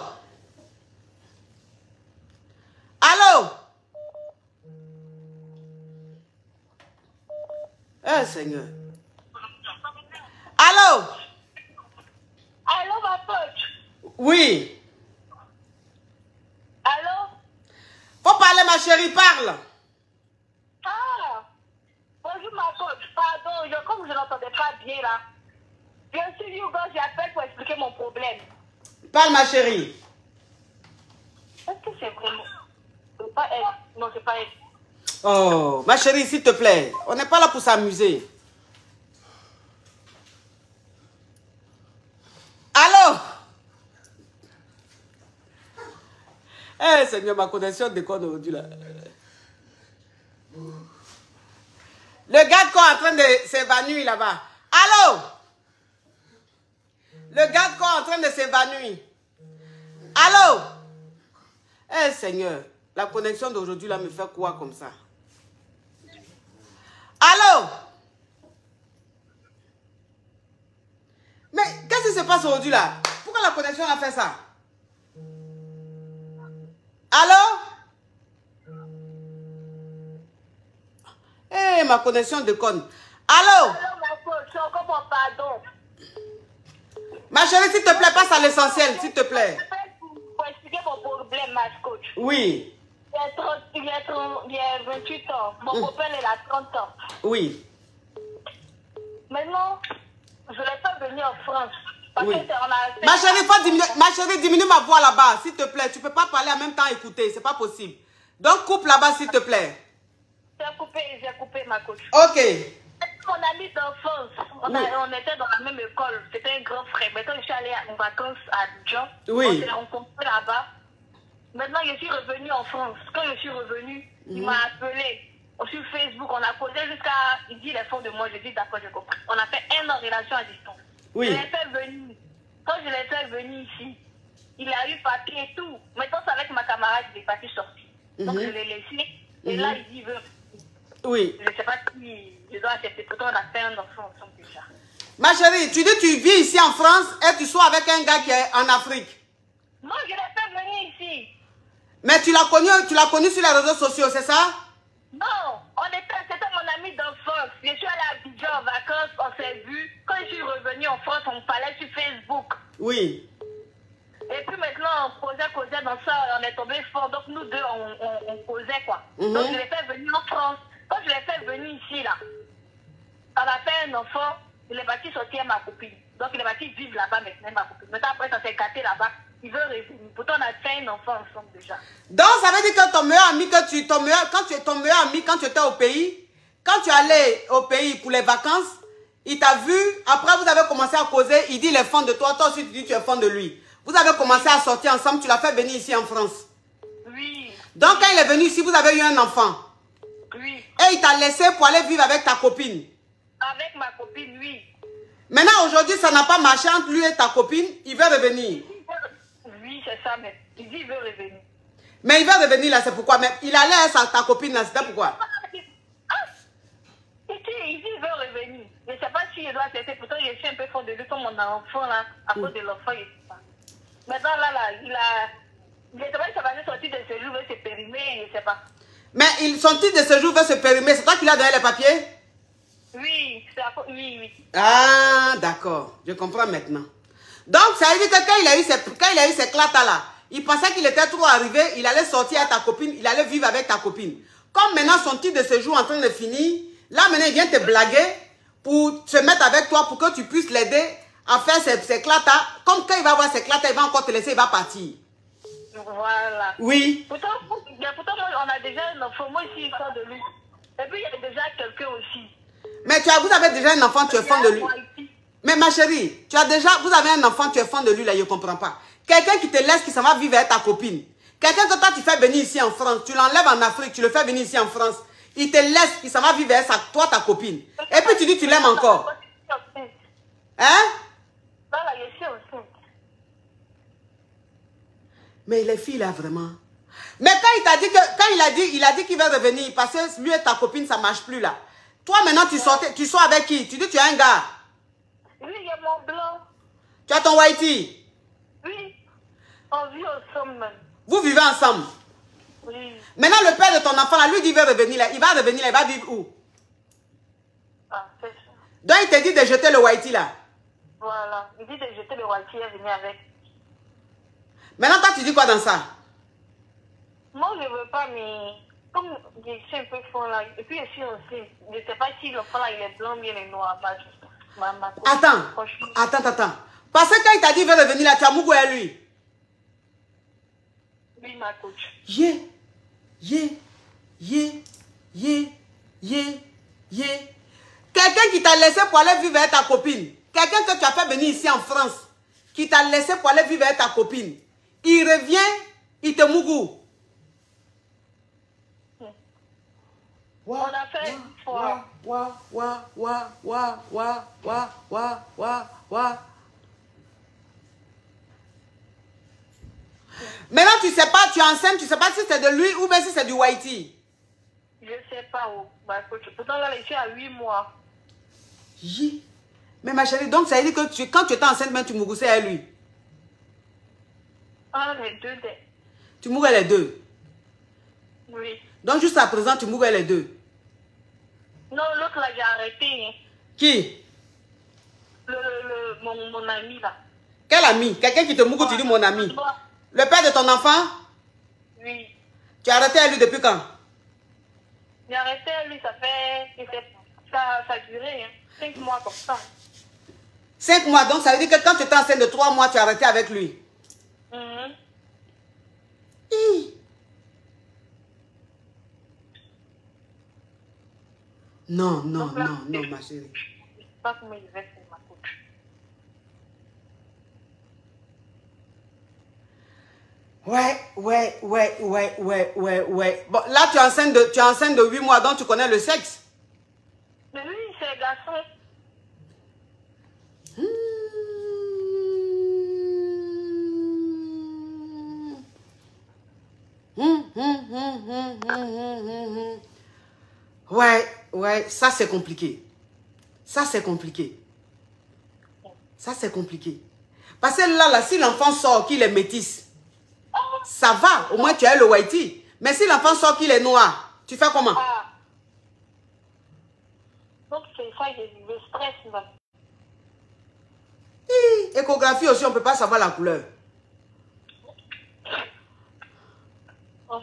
Allô? Eh Seigneur. Allô? Allô, ma coach. Oui. Allô? Faut parler ma chérie, parle. Ah! Bonjour ma coach. Pardon, comme je n'entendais pas bien là. Bien sûr, Hugo, j'appelle pour expliquer mon problème. Parle ma chérie. Est-ce que c'est vraiment... C'est pas elle. Non, c'est pas elle. Oh, ma chérie, s'il te plaît. On n'est pas là pour s'amuser. Allô? Eh, Seigneur, ma connexion déconne aujourd'hui là. Le gars de corps en train de s'évanouir là-bas. Allô? Le gars de corps en train de s'évanouir. Allô? Eh, Seigneur, la connexion d'aujourd'hui là me fait quoi comme ça? Allô? Mais qu'est-ce qui se passe aujourd'hui là? Pourquoi la connexion a fait ça? Allô? Eh, ma connexion déconne. Allô? Allô, ma coach, encore mon pardon. Ma chérie, s'il te plaît, passe à l'essentiel, s'il te plaît. Pour expliquer mon problème, ma coach. Oui. Il y a 28 ans. Mon copain, il a 30 ans. Oui. Maintenant, je ne vais pas venir en France. Parce Oui. que on a... Ma chérie, faut diminuer, ma chérie, diminue ma voix là-bas, s'il te plaît. Tu ne peux pas parler en même temps écouter, c'est pas possible. Donc, coupe là-bas, s'il te plaît. J'ai coupé ma coach. Ok. Mon ami d'enfance, on était dans la même école. C'était un grand frère. Maintenant, je suis allée en vacances à Dijon. Oui. On s'est rencontrés là-bas. Maintenant, je suis revenue en France. Quand je suis revenue, il m'a appelé sur Facebook. On a causé jusqu'à... Il dit les fonds de moi. Je dis d'accord, j'ai compris. On a fait 1 an de relation à distance. Oui. Je l'ai fait venir. Quand je l'ai fait venir ici, il a eu papier et tout. Maintenant, c'est avec ma camarade, il est parti sortir. Donc, je l'ai laissé. Et là, il dit, il veut... Oui. Je ne sais pas si je dois accepter. Pourtant, on a fait un enfant ensemble déjà. Ma chérie, tu dis que tu vis ici en France et tu sois avec un gars qui est en Afrique. Non, je l'ai fait venir Mais tu l'as connu sur les réseaux sociaux, c'est ça? Non, c'était mon ami d'enfance. Je suis allée à Abidjan en vacances, on s'est vu. Quand je suis revenue en France, on parlait sur Facebook. Oui. Et puis maintenant, on causait dans ça, on est tombé fort. Donc nous deux, on causait quoi. Donc je l'ai fait venir en France. Quand je l'ai fait venir ici, là, on a fait un enfant, il est parti sortir ma copine. Donc il est parti vivre là-bas maintenant, ma copine. Maintenant après, ça s'est gâté là-bas. Il veut revenir. Pourtant, on a fait un enfant ensemble déjà. Donc ça veut dire que ton meilleur ami, quand tu étais au pays, quand tu allais au pays pour les vacances, il t'a vu, après vous avez commencé à causer, il dit il est fan de toi, toi aussi tu dis tu es fan de lui. Vous avez commencé à sortir ensemble, tu l'as fait venir ici en France. Oui. Donc quand il est venu ici, vous avez eu un enfant. Oui. Et il t'a laissé pour aller vivre avec ta copine. Avec ma copine, oui. Maintenant aujourd'hui, ça n'a pas marché entre lui et ta copine, il veut revenir. Oui, c'est ça, mais il dit il veut revenir. Mais il veut revenir là, c'est pourquoi. Mais il allait avec ta copine là, c'était pourquoi. Il dit il veut revenir. Je ne sais pas si je dois accepter. Pourtant, je suis un peu fort de lui comme mon enfant là, à cause de l'enfant. Maintenant, il ne sais pas si ça va sortir de ce jour, il veut se périmer, je ne sais pas. Mais son titre de séjour veut se périmer. C'est toi qui l'as donné les papiers? Oui, oui. Ah, d'accord. Je comprends maintenant. Donc, ça veut dire que quand il a eu ces clatas là, il pensait qu'il était trop arrivé, il allait sortir avec ta copine, il allait vivre avec ta copine. Comme maintenant son titre de séjour est en train de finir, là maintenant il vient te blaguer pour se mettre avec toi pour que tu puisses l'aider à faire ses clatas. Comme quand il va avoir ses clatas, il va encore te laisser, il va partir. Voilà. Oui. Pourtant moi, on a déjà un enfant, moi ici, il sort de lui. Et puis il y a déjà quelqu'un aussi. Mais vous avez déjà un enfant, tu es fan de lui. Mais ma chérie, vous avez un enfant, tu es fan de lui là, je ne comprends pas. Quelqu'un qui te laisse, qui s'en va vivre avec ta copine. Quelqu'un que toi tu fais venir ici en France, tu l'enlèves en Afrique, tu le fais venir ici en France. Il te laisse, il s'en va vivre avec toi, ta copine. Et puis tu dis tu l'aimes encore. Hein? Voilà, je suis aussi. Mais les filles là vraiment. Mais quand il t'a dit que, il a dit qu'il va revenir, parce que lui et ta copine ça marche plus là. Toi maintenant tu sors avec qui? Tu dis tu as un gars. Oui, il y a mon blanc. Tu as ton whitey? Oui, on vit ensemble même. Vous vivez ensemble? Oui. Maintenant le père de ton enfant là, lui dit il va revenir là. Il va revenir là, il va vivre où? Ah, c'est ça. Donc il te dit de jeter le whitey là. Voilà, il dit de jeter le whitey et venir avec. Maintenant toi tu dis quoi dans ça? Moi je ne veux pas, mais comme je suis un peu fort là, et puis je suis aussi, je ne sais pas si l'enfant là il est blanc ou il est noir. Attends. Parce que quand il t'a dit il veut revenir là, tu as Mougou à lui. Oui, ma coach. Quelqu'un qui t'a laissé pour aller vivre avec ta copine. Quelqu'un que tu as fait venir ici en France. Qui t'a laissé pour aller vivre avec ta copine. Il revient, il te Mougou. On a fait une fois. Maintenant, tu sais pas, tu es enceinte, tu sais pas si c'est de lui ou bien si c'est du whitey. Je sais pas où, ma coach. Pourtant, là, je suis à 8 mois. Mais ma chérie, donc ça veut dire que quand tu étais enceinte, même tu mourrais à lui. Ah, les deux. Tu mourrais les deux. Oui. Donc jusqu'à présent, tu mourrais les deux. Non, l'autre là, j'ai arrêté. Hein. Qui? Mon ami là. Quel ami? Quelqu'un qui te mourrait, tu dis mon ami. Le père de ton enfant? Oui. Tu as arrêté à lui depuis quand? J'ai arrêté à lui, ça a duré, hein. 5 mois comme ça. 5 mois, donc ça veut dire que quand tu étais enceinte de 3 mois, tu as arrêté avec lui. Non, ma chérie. Je ne sais pas comment il va faire, ma coach. Ouais. Bon, là, tu es enceinte de 8 mois, donc tu connais le sexe. Mais oui, c'est un garçon. Ouais, ça c'est compliqué. Ça c'est compliqué. Parce que là, si l'enfant sort, qu'il est métisse. Oh, Ça va, au moins tu as le whitey. Mais si l'enfant sort qu'il est noir, tu fais comment? Ah. Donc c'est ça, le stress. Là. Échographie aussi, on ne peut pas savoir la couleur. Oh,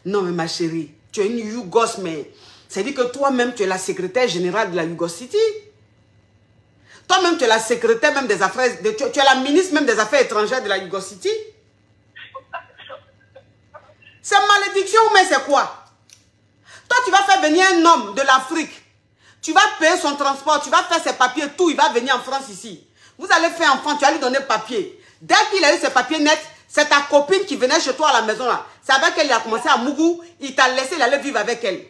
Non, mais ma chérie, tu es une Yougos, mais c'est-à-dire que toi-même, tu es la secrétaire générale de la Yougos City. Toi-même, tu es la secrétaire même des affaires, tu es la ministre même des affaires étrangères de la Yougos City. C'est malédiction, mais c'est quoi? Toi, tu vas faire venir un homme de l'Afrique. Tu vas payer son transport, tu vas faire ses papiers, tout, il va venir en France ici. Vous allez faire enfant, tu vas lui donner papier. Dès qu'il a eu ses papiers nets, c'est ta copine qui venait chez toi à la maison là. C'est avec elle, il a commencé à Mougou, il t'a laissé, il allait vivre avec elle.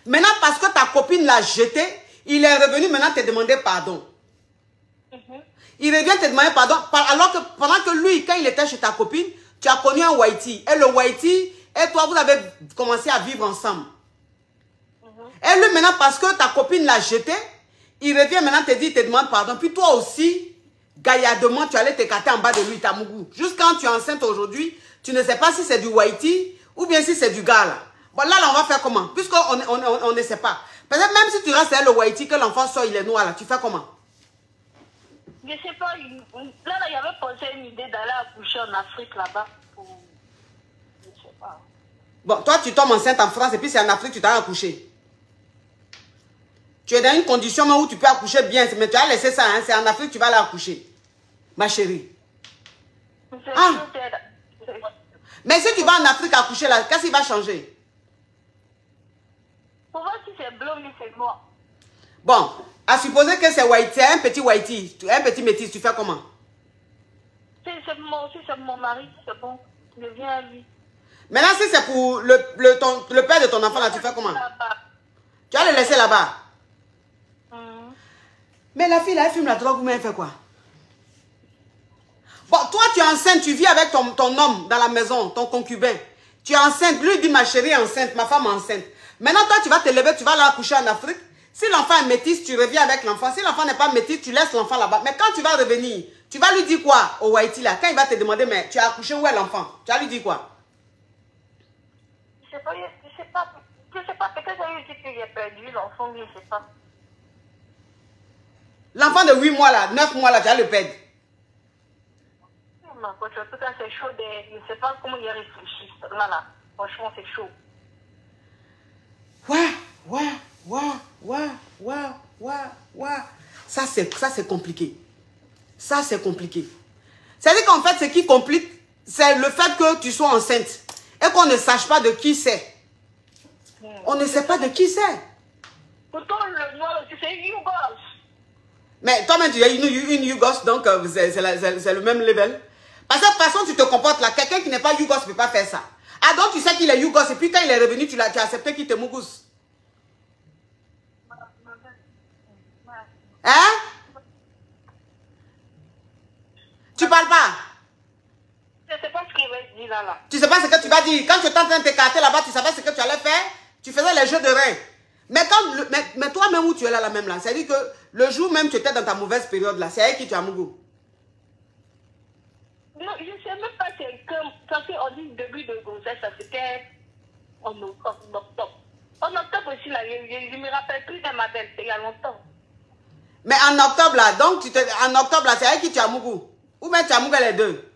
Maintenant, parce que ta copine l'a jeté, il est revenu maintenant te demander pardon. Il revient te demander pardon, alors que pendant que lui, quand il était chez ta copine, tu as connu un whitey. Et le whitey, et toi, vous avez commencé à vivre ensemble. Et lui, maintenant, parce que ta copine l'a jeté, il revient maintenant te dire, te demande pardon. Puis toi aussi, gaillardement, tu allais t'écarter en bas de lui, ta mougou. Juste quand tu es enceinte aujourd'hui, tu ne sais pas si c'est du whitey ou bien si c'est du gars là. Bon, là, on va faire comment? Puisqu'on ne sait pas. Peut-être même si tu restes avec le whitey, que l'enfant sort, il est noir là, tu fais comment? Je sais pas, là, il y avait pensé une idée d'aller accoucher en Afrique là-bas. Je sais pas. Bon, toi, tu tombes enceinte en France et puis c'est en Afrique, tu t'as accouché. Tu es dans une condition où tu peux accoucher bien, mais tu as laissé ça, hein, c'est en Afrique que tu vas aller accoucher. Ma chérie. Ah. Mais si tu vas en Afrique accoucher là, qu'est-ce qui va changer? Pour voir si c'est blond ou c'est noir. Bon, à supposer que c'est whitey, un petit whitey, un petit métis, tu fais comment? Si c'est mon mari, c'est bon, je viens à lui. Maintenant, si c'est pour le père de ton enfant là, tu fais comment? Tu vas le laisser là-bas. Mais la fille là, elle fume la drogue, mais elle fait quoi? Bon, toi tu es enceinte, tu vis avec ton homme dans la maison, ton concubin. Tu es enceinte, lui dit ma chérie est enceinte, ma femme est enceinte. Maintenant toi tu vas te lever, tu vas aller accoucher en Afrique. Si l'enfant est métis, tu reviens avec l'enfant. Si l'enfant n'est pas métis, tu laisses l'enfant là-bas. Mais quand tu vas revenir, tu vas lui dire quoi au whitey là? Quand il va te demander, mais tu as accouché, où est l'enfant? Tu vas lui dire quoi? Je sais pas, peut-être j'ai dit que j'ai perdu l'enfant, mais je sais pas. L'enfant de 8 mois là, 9 mois là, tu vas le perdre. Non, en tout cas, c'est chaud. Je ne sais pas comment il réfléchit. Là, franchement, c'est chaud. Ça, c'est compliqué. Ça, c'est compliqué. C'est-à-dire qu'en fait, ce qui complique, c'est le fait que tu sois enceinte et qu'on ne sache pas de qui c'est. On ne sait pas de qui c'est. Pourtant, le noir aussi, c'est Yougos. Mais toi-même, tu es une Yougos, donc c'est le même level. Parce que de toute façon, tu te comportes là. Quelqu'un qui n'est pas Yougos ne peut pas faire ça. Ah, donc tu sais qu'il est Yougos et puis quand il est revenu, tu as accepté qu'il te mougousse. Hein? Tu parles pas? Je ne sais pas ce qu'il va dire là. Tu sais pas ce que tu vas dire. Quand tu étais en train de t'écarter là-bas, tu savais ce que tu allais faire? Tu faisais les jeux de reins. Mais toi-même où tu es là même là, c'est-à-dire que le jour même tu étais dans ta mauvaise période là, c'est avec qui tu as mougou? Non, je ne sais même pas, c'est comme quand on dit début de grossesse, ça c'était en octobre. En octobre aussi, là, je ne me rappelle plus de ma belle, c'est il y a longtemps. Mais en octobre là, donc en octobre là, c'est avec qui tu as mougou? Ou même tu as mougou les deux?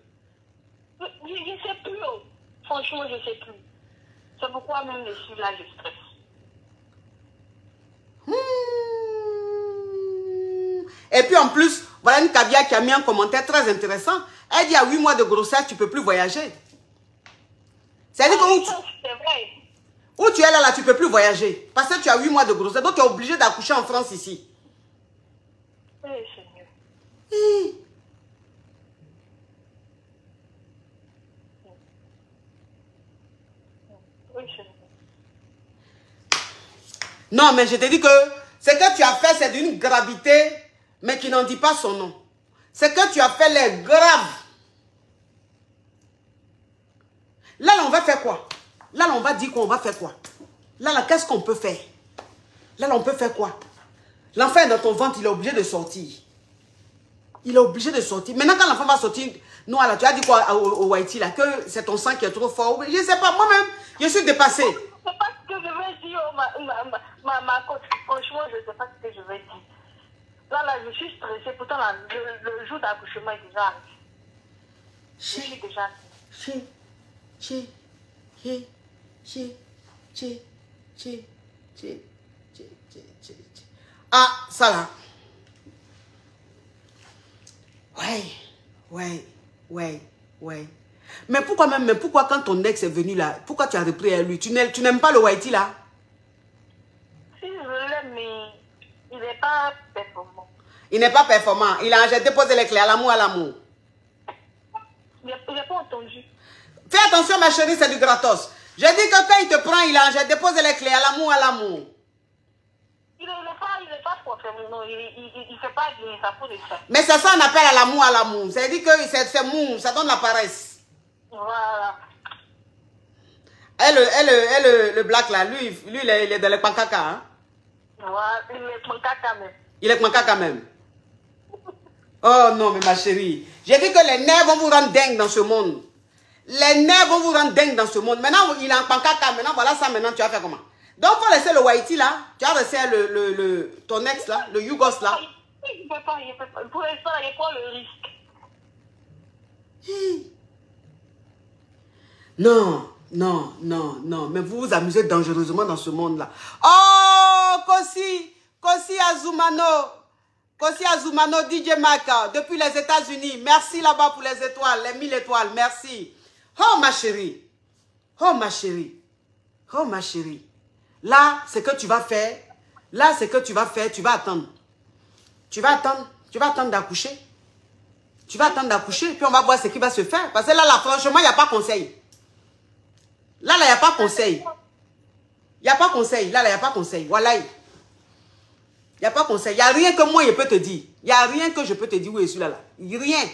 Je ne sais plus, oh. Franchement, je ne sais plus. C'est pourquoi même je suis là, je stresse. Et puis en plus, voilà une Kavia qui a mis un commentaire très intéressant. Elle dit à 8 mois de grossesse, tu ne peux plus voyager. C'est-à-dire que où tu es là, tu ne peux plus voyager. Parce que tu as 8 mois de grossesse. Donc tu es obligé d'accoucher en France ici. Oui, Seigneur. Oui, Seigneur. Non, mais je te dis que ce que tu as fait, c'est d'une gravité, mais qui n'en dit pas son nom. Ce que tu as fait, les grave. Là, on va faire quoi? Là, on va dire qu'on va faire quoi? Là, qu'est-ce qu'on peut faire? Là, on peut faire quoi? L'enfant est dans ton ventre, il est obligé de sortir. Il est obligé de sortir. Maintenant, quand l'enfant va sortir, non, là, tu as dit quoi au Whitey, là, que c'est ton sang qui est trop fort. Je ne sais pas, moi-même, je suis dépassée. Je ne sais pas ce que je vais dire, ma coach. Franchement, je ne sais pas ce que je vais dire. Là, je suis stressée. Pourtant, là, le jour d'accouchement est déjà arrivé. Je suis déjà Ah, ça là. Ouais. Mais pourquoi quand ton ex est venu là, pourquoi tu as repris à lui? Tu n'aimes pas le Whitey là? Si je l'aime, mais il n'est pas performant. Il n'est pas performant. J'ai déposé les clés à l'amour, Il n'est pas entendu. Fais attention ma chérie, c'est du gratos. J'ai dit que quand il te prend, j'ai déposé les clés à l'amour, Il n'est pas performant, non, il ne fait pas bien, ça pour ça. Mais c'est ça on appelle à l'amour. Ça dit que c'est mou, ça donne la paresse. Voilà. Le black là, lui il est dans les pancacas. Hein? Voilà, il est pancacas même. Il est pancacas même. Oh non, mais ma chérie. J'ai dit que les nerfs vont vous rendre dingue dans ce monde. Les nerfs vont vous rendre dingue dans ce monde. Maintenant, il est en pancaka. Maintenant, voilà ça. Maintenant, tu vas faire comment? Donc, il faut laisser le Whitey là. Tu vas laisser ton ex là, le Yougos là. Il ne peut pas. Pour l'instant, il prend le risque. Non. Mais vous vous amusez dangereusement dans ce monde là. Oh, Kosi Azumano, DJ Mac, depuis les États-Unis. Merci là-bas pour les étoiles, les 1000 étoiles. Merci. Oh ma chérie. Là, c'est que tu vas faire. Tu vas attendre. Tu vas attendre d'accoucher. Puis on va voir ce qui va se faire. Parce que là, franchement, il n'y a pas conseil. Là, il n'y a pas conseil. Voilà. Il n'y a pas conseil. Il n'y a rien que moi, je peux te dire. Il n'y a rien que je peux te dire où est celui-là. Rien. Il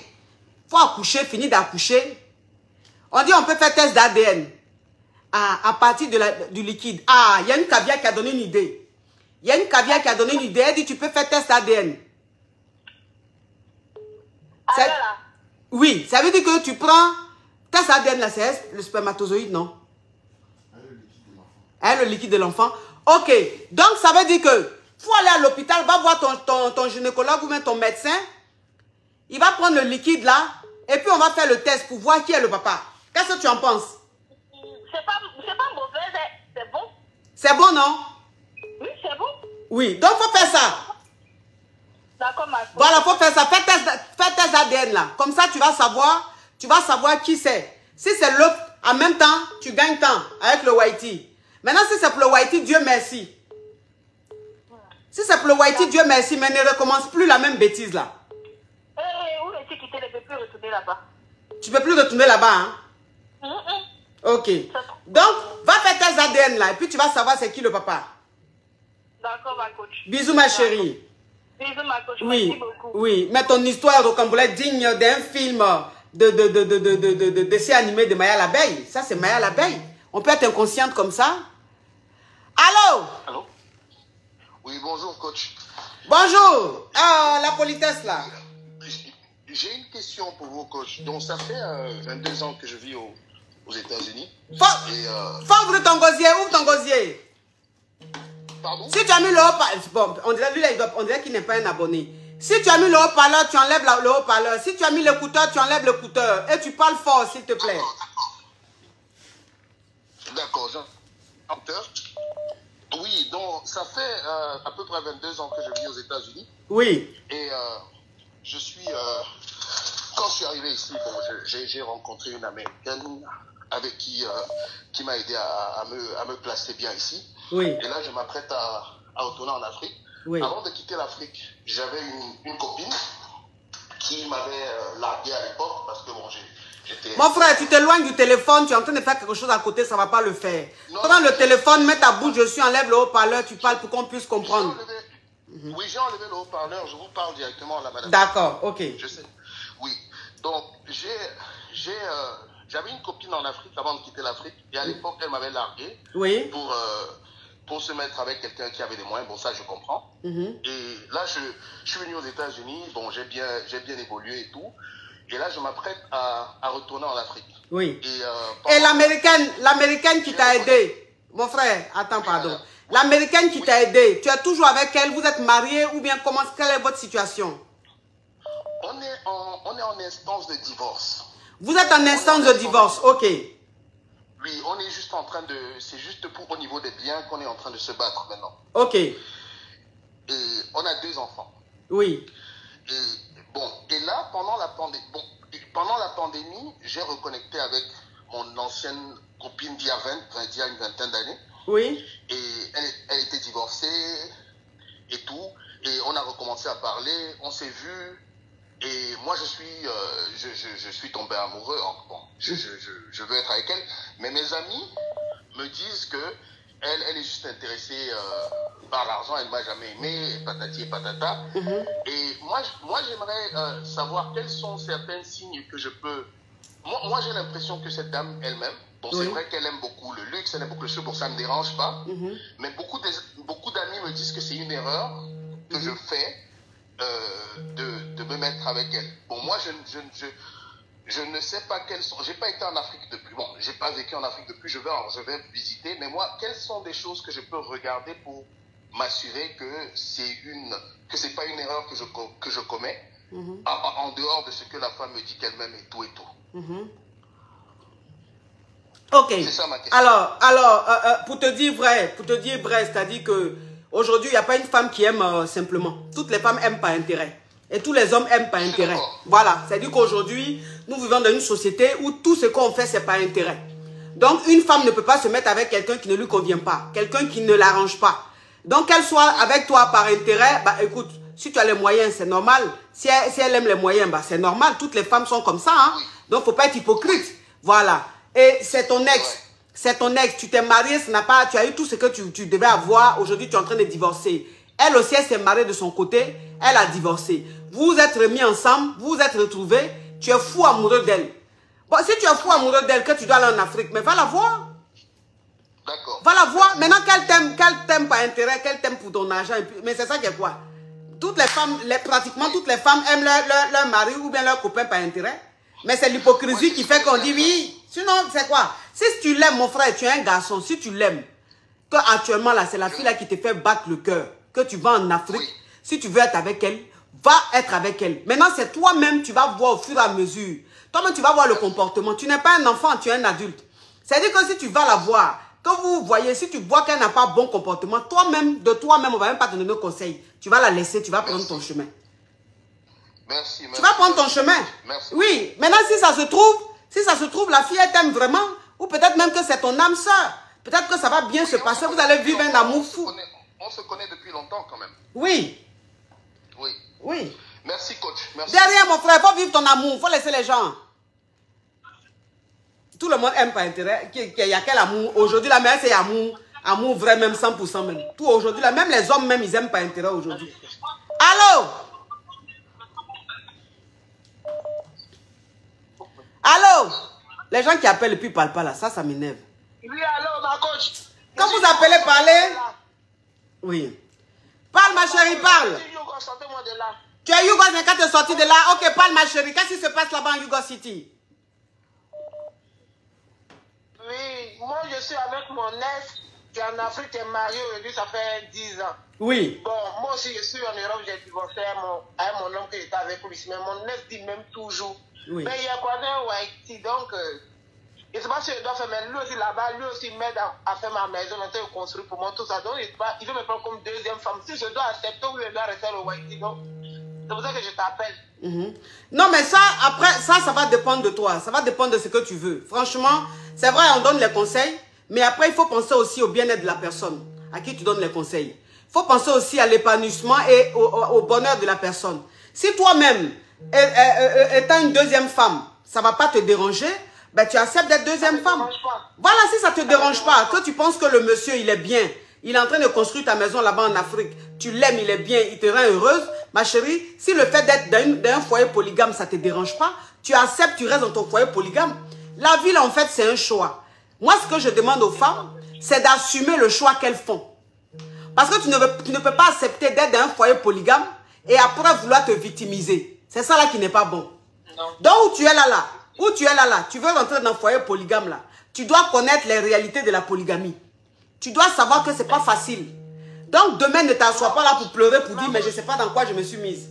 faut accoucher, finir d'accoucher. On dit on peut faire test d'ADN. À partir du liquide. Ah, il y a une caviar qui a donné une idée. Elle dit tu peux faire test ADN. Oui, ça veut dire que tu prends test ADN là, c'est le spermatozoïde, non? Le liquide de l'enfant. Ok, donc ça veut dire que faut aller à l'hôpital, va voir ton gynécologue ou même ton médecin. Il va prendre le liquide là et puis on va faire le test pour voir qui est le papa. Qu'est-ce que tu en penses? C'est pas mauvais, c'est bon. C'est bon, non? Oui, c'est bon. Oui, donc faut faire ça. D'accord, ma soeur. Voilà, faut faire ça. Fais test ADN là. Comme ça, tu vas savoir qui c'est. Si c'est l'autre, en même temps, tu gagnes temps avec le Whitey. Maintenant, si c'est pour le Whitey, Dieu merci. Si c'est pour le Whitey, Dieu merci, mais ne recommence plus la même bêtise là. Où est-ce qu'il ne peut plus retourner là-bas? Tu ne peux plus retourner là-bas, hein? Ok. Donc, va faire tes ADN là, et puis tu vas savoir c'est qui le papa. D'accord, ma coach. Bisous, ma chérie. Bisous, ma coach. Oui, merci beaucoup. oui. Mais ton histoire rocambolesque digne d'un film de dessin animé de Maya l'abeille. Ça, c'est Maya l'abeille. On peut être inconsciente comme ça. Allô? Allô? Oui, bonjour, coach. Bonjour. Ah, la politesse là. J'ai une question pour vous, coach. Donc, ça fait 22 ans que je vis aux États-Unis. Faut ouvrir ton gosier. Ouvre ton gosier. Pardon? Si tu as mis le haut-parleur, bon, on dirait qu'il n'est pas un abonné. Si tu as mis le haut-parleur, tu enlèves le haut-parleur. Si tu as mis l'écouteur, tu enlèves l'écouteur. Et tu parles fort, s'il te plaît. D'accord, j'entends. Oui, donc ça fait à peu près 22 ans que je vis aux États-Unis. Oui. Et je suis... quand je suis arrivé ici, bon, j'ai rencontré une Américaine avec qui m'a aidé à me placer bien ici. Oui. Et là, je m'apprête à retourner en Afrique. Oui. Avant de quitter l'Afrique, j'avais une copine qui m'avait largué à l'époque parce que bon, j'étais... Mon frère, tu t'éloignes du téléphone, tu es en train de faire quelque chose à côté, ça ne va pas le faire. Prends le téléphone, mets ta bouche dessus, enlève le haut-parleur, tu parles pour qu'on puisse comprendre. Oui, j'ai enlevé le haut-parleur, je vous parle directement à la madame. D'accord, ok. Je sais. Oui, donc j'avais une copine en Afrique avant de quitter l'Afrique et à l'époque elle m'avait largué Oui. pour pour se mettre avec quelqu'un qui avait des moyens. Bon, ça, je comprends. Et là, je suis venu aux États-Unis. Bon, j'ai bien évolué et tout. Et là, je m'apprête à retourner en Afrique. Oui. Et l'américaine qui t'a aidé, mon frère, attends, pardon. L'américaine qui t'a aidé, tu es toujours avec elle, vous êtes mariés ou bien quelle est votre situation? On est en instance de divorce. Vous êtes en instance de divorce, ok. Oui, on est juste en train de... C'est juste pour au niveau des biens qu'on est en train de se battre maintenant. Ok. Et on a 2 enfants. Oui. Et là, pendant la pandémie, j'ai reconnecté avec mon ancienne copine d'il y a une vingtaine d'années. Oui. Et elle était divorcée et tout. Et on a recommencé à parler, on s'est vus. Et moi, je suis tombé amoureux. Bon, je veux être avec elle. Mais mes amis me disent que elle est juste intéressée par l'argent. Elle ne m'a jamais aimé, patati et patata. Et moi j'aimerais savoir quels sont certains signes que je peux... Moi j'ai l'impression que cette dame elle-même, bon, c'est vrai qu'elle aime beaucoup le luxe, elle aime beaucoup le show, pour ça ne me dérange pas. Mais beaucoup d'amis me disent que c'est une erreur que je fais de me mettre avec elle. Bon, moi, je ne sais pas quelles sont... J'ai pas été en Afrique depuis. Bon, j'ai pas vécu en Afrique depuis. Je vais visiter. Mais moi, quelles sont des choses que je peux regarder pour m'assurer que c'est pas une erreur que je commets en dehors de ce que la femme me dit qu'elle-même et tout et tout. Ok. C'est ça ma question. Alors, pour te dire vrai, c'est-à-dire que aujourd'hui, il n'y a pas une femme qui aime simplement. Toutes les femmes aiment par intérêt. Et tous les hommes aiment par intérêt. Voilà. C'est-à-dire qu'aujourd'hui, nous vivons dans une société où tout ce qu'on fait, c'est par intérêt. Donc, une femme ne peut pas se mettre avec quelqu'un qui ne lui convient pas. Quelqu'un qui ne l'arrange pas. Donc, qu'elle soit avec toi par intérêt, bah écoute, si tu as les moyens, c'est normal. Si elle aime les moyens, bah c'est normal. Toutes les femmes sont comme ça. Hein? Donc, il ne faut pas être hypocrite. Voilà. Et c'est ton ex. C'est ton ex. Tu t'es marié, tu as eu tout ce que tu devais avoir. Aujourd'hui, tu es en train de divorcer. Elle aussi, elle s'est mariée de son côté. Elle a divorcé. Vous vous êtes remis ensemble. Vous vous êtes retrouvés. Tu es fou amoureux d'elle. Bon, si tu es fou amoureux d'elle, que tu dois aller en Afrique, mais va la voir. D'accord. Va la voir. Maintenant qu'elle t'aime par intérêt, qu'elle t'aime pour ton argent. Mais c'est ça qui est quoi? Toutes les femmes, pratiquement toutes les femmes aiment leur mari ou bien leur copain par intérêt. Mais c'est l'hypocrisie qui fait qu'on dit oui. Sinon, c'est quoi? Si tu l'aimes, mon frère, tu es un garçon. Si tu l'aimes, que actuellement là, c'est la fille là qui te fait battre le cœur, que tu vas en Afrique. Si tu veux être avec elle, va être avec elle. Maintenant, c'est toi-même, tu vas voir au fur et à mesure. Toi-même, tu vas voir le comportement. Tu n'es pas un enfant, tu es un adulte. C'est-à-dire que si tu vas la voir, que vous voyez, si tu vois qu'elle n'a pas bon comportement, toi-même, de toi-même, on ne va même pas te donner de conseils. Tu vas la laisser, tu vas prendre ton chemin. Merci. Tu vas prendre ton chemin. Merci. Oui, maintenant, si ça se trouve, la fille, elle t'aime vraiment. Ou peut-être même que c'est ton âme sœur. Peut-être que ça va bien se passer. Vous allez vivre un amour fou. On se connaît depuis longtemps quand même. Oui. Oui. Oui. Merci, coach. Merci. Derrière, mon frère, il faut vivre ton amour. Il faut laisser les gens. Tout le monde aime par intérêt. Il y a quel amour? Aujourd'hui, la mère, c'est amour. Amour vrai, même 100% même. Tout aujourd'hui, là, même les hommes, même, ils aiment par intérêt aujourd'hui. Allô? Allô? Les gens qui appellent et puis ne parlent pas là, ça m'énerve. Oui, allô, ma coach. Quand vous appelez, parlez. Oui. Parle, ma chérie, parle. Sortez-moi de là. Tu es Yougo, mais quand tu es sorti de là, ok, parle, ma chérie. Qu'est-ce qui se passe là-bas en Yougo City? Oui, moi, je suis avec mon ex qui est en Afrique, qui est marié aujourd'hui, ça fait 10 ans. Oui. Bon, moi aussi, je suis en Europe, j'ai divorcé avec mon homme qui était avec lui. Mais mon ex dit même toujours. Oui. Mais il y a croisé un Haïti, donc je ne sais pas si je dois faire, mais lui aussi là-bas, lui aussi m'aide à faire ma maison, en train de construire pour moi, tout ça. Donc il veut me prendre comme deuxième femme. Si je dois accepter ou je dois rester au Haïti, donc c'est pour ça que je t'appelle. Non, mais ça, après, ça va dépendre de toi. Ça va dépendre de ce que tu veux. Franchement, c'est vrai, on donne les conseils, mais après, il faut penser aussi au bien-être de la personne à qui tu donnes les conseils. Il faut penser aussi à l'épanouissement et au bonheur de la personne. Si toi-même, étant une deuxième femme, ça ne va pas te déranger, ben tu acceptes d'être deuxième femme. Voilà, si ça ne te dérange pas, que tu penses que le monsieur, il est bien, il est en train de construire ta maison là-bas en Afrique, tu l'aimes, il est bien, il te rend heureuse, ma chérie, si le fait d'être dans un foyer polygame, ça ne te dérange pas, tu acceptes, tu restes dans ton foyer polygame. La vie, là, en fait, c'est un choix. Moi, ce que je demande aux femmes, c'est d'assumer le choix qu'elles font. Parce que tu ne peux pas accepter d'être dans un foyer polygame et après vouloir te victimiser. C'est ça là qui n'est pas bon. Non. Donc où tu es là, tu veux rentrer dans un foyer polygame là, tu dois connaître les réalités de la polygamie. Tu dois savoir que c'est pas facile. Donc demain ne t'assois pas là pour pleurer, pour dire mais je sais pas dans quoi je me suis mise.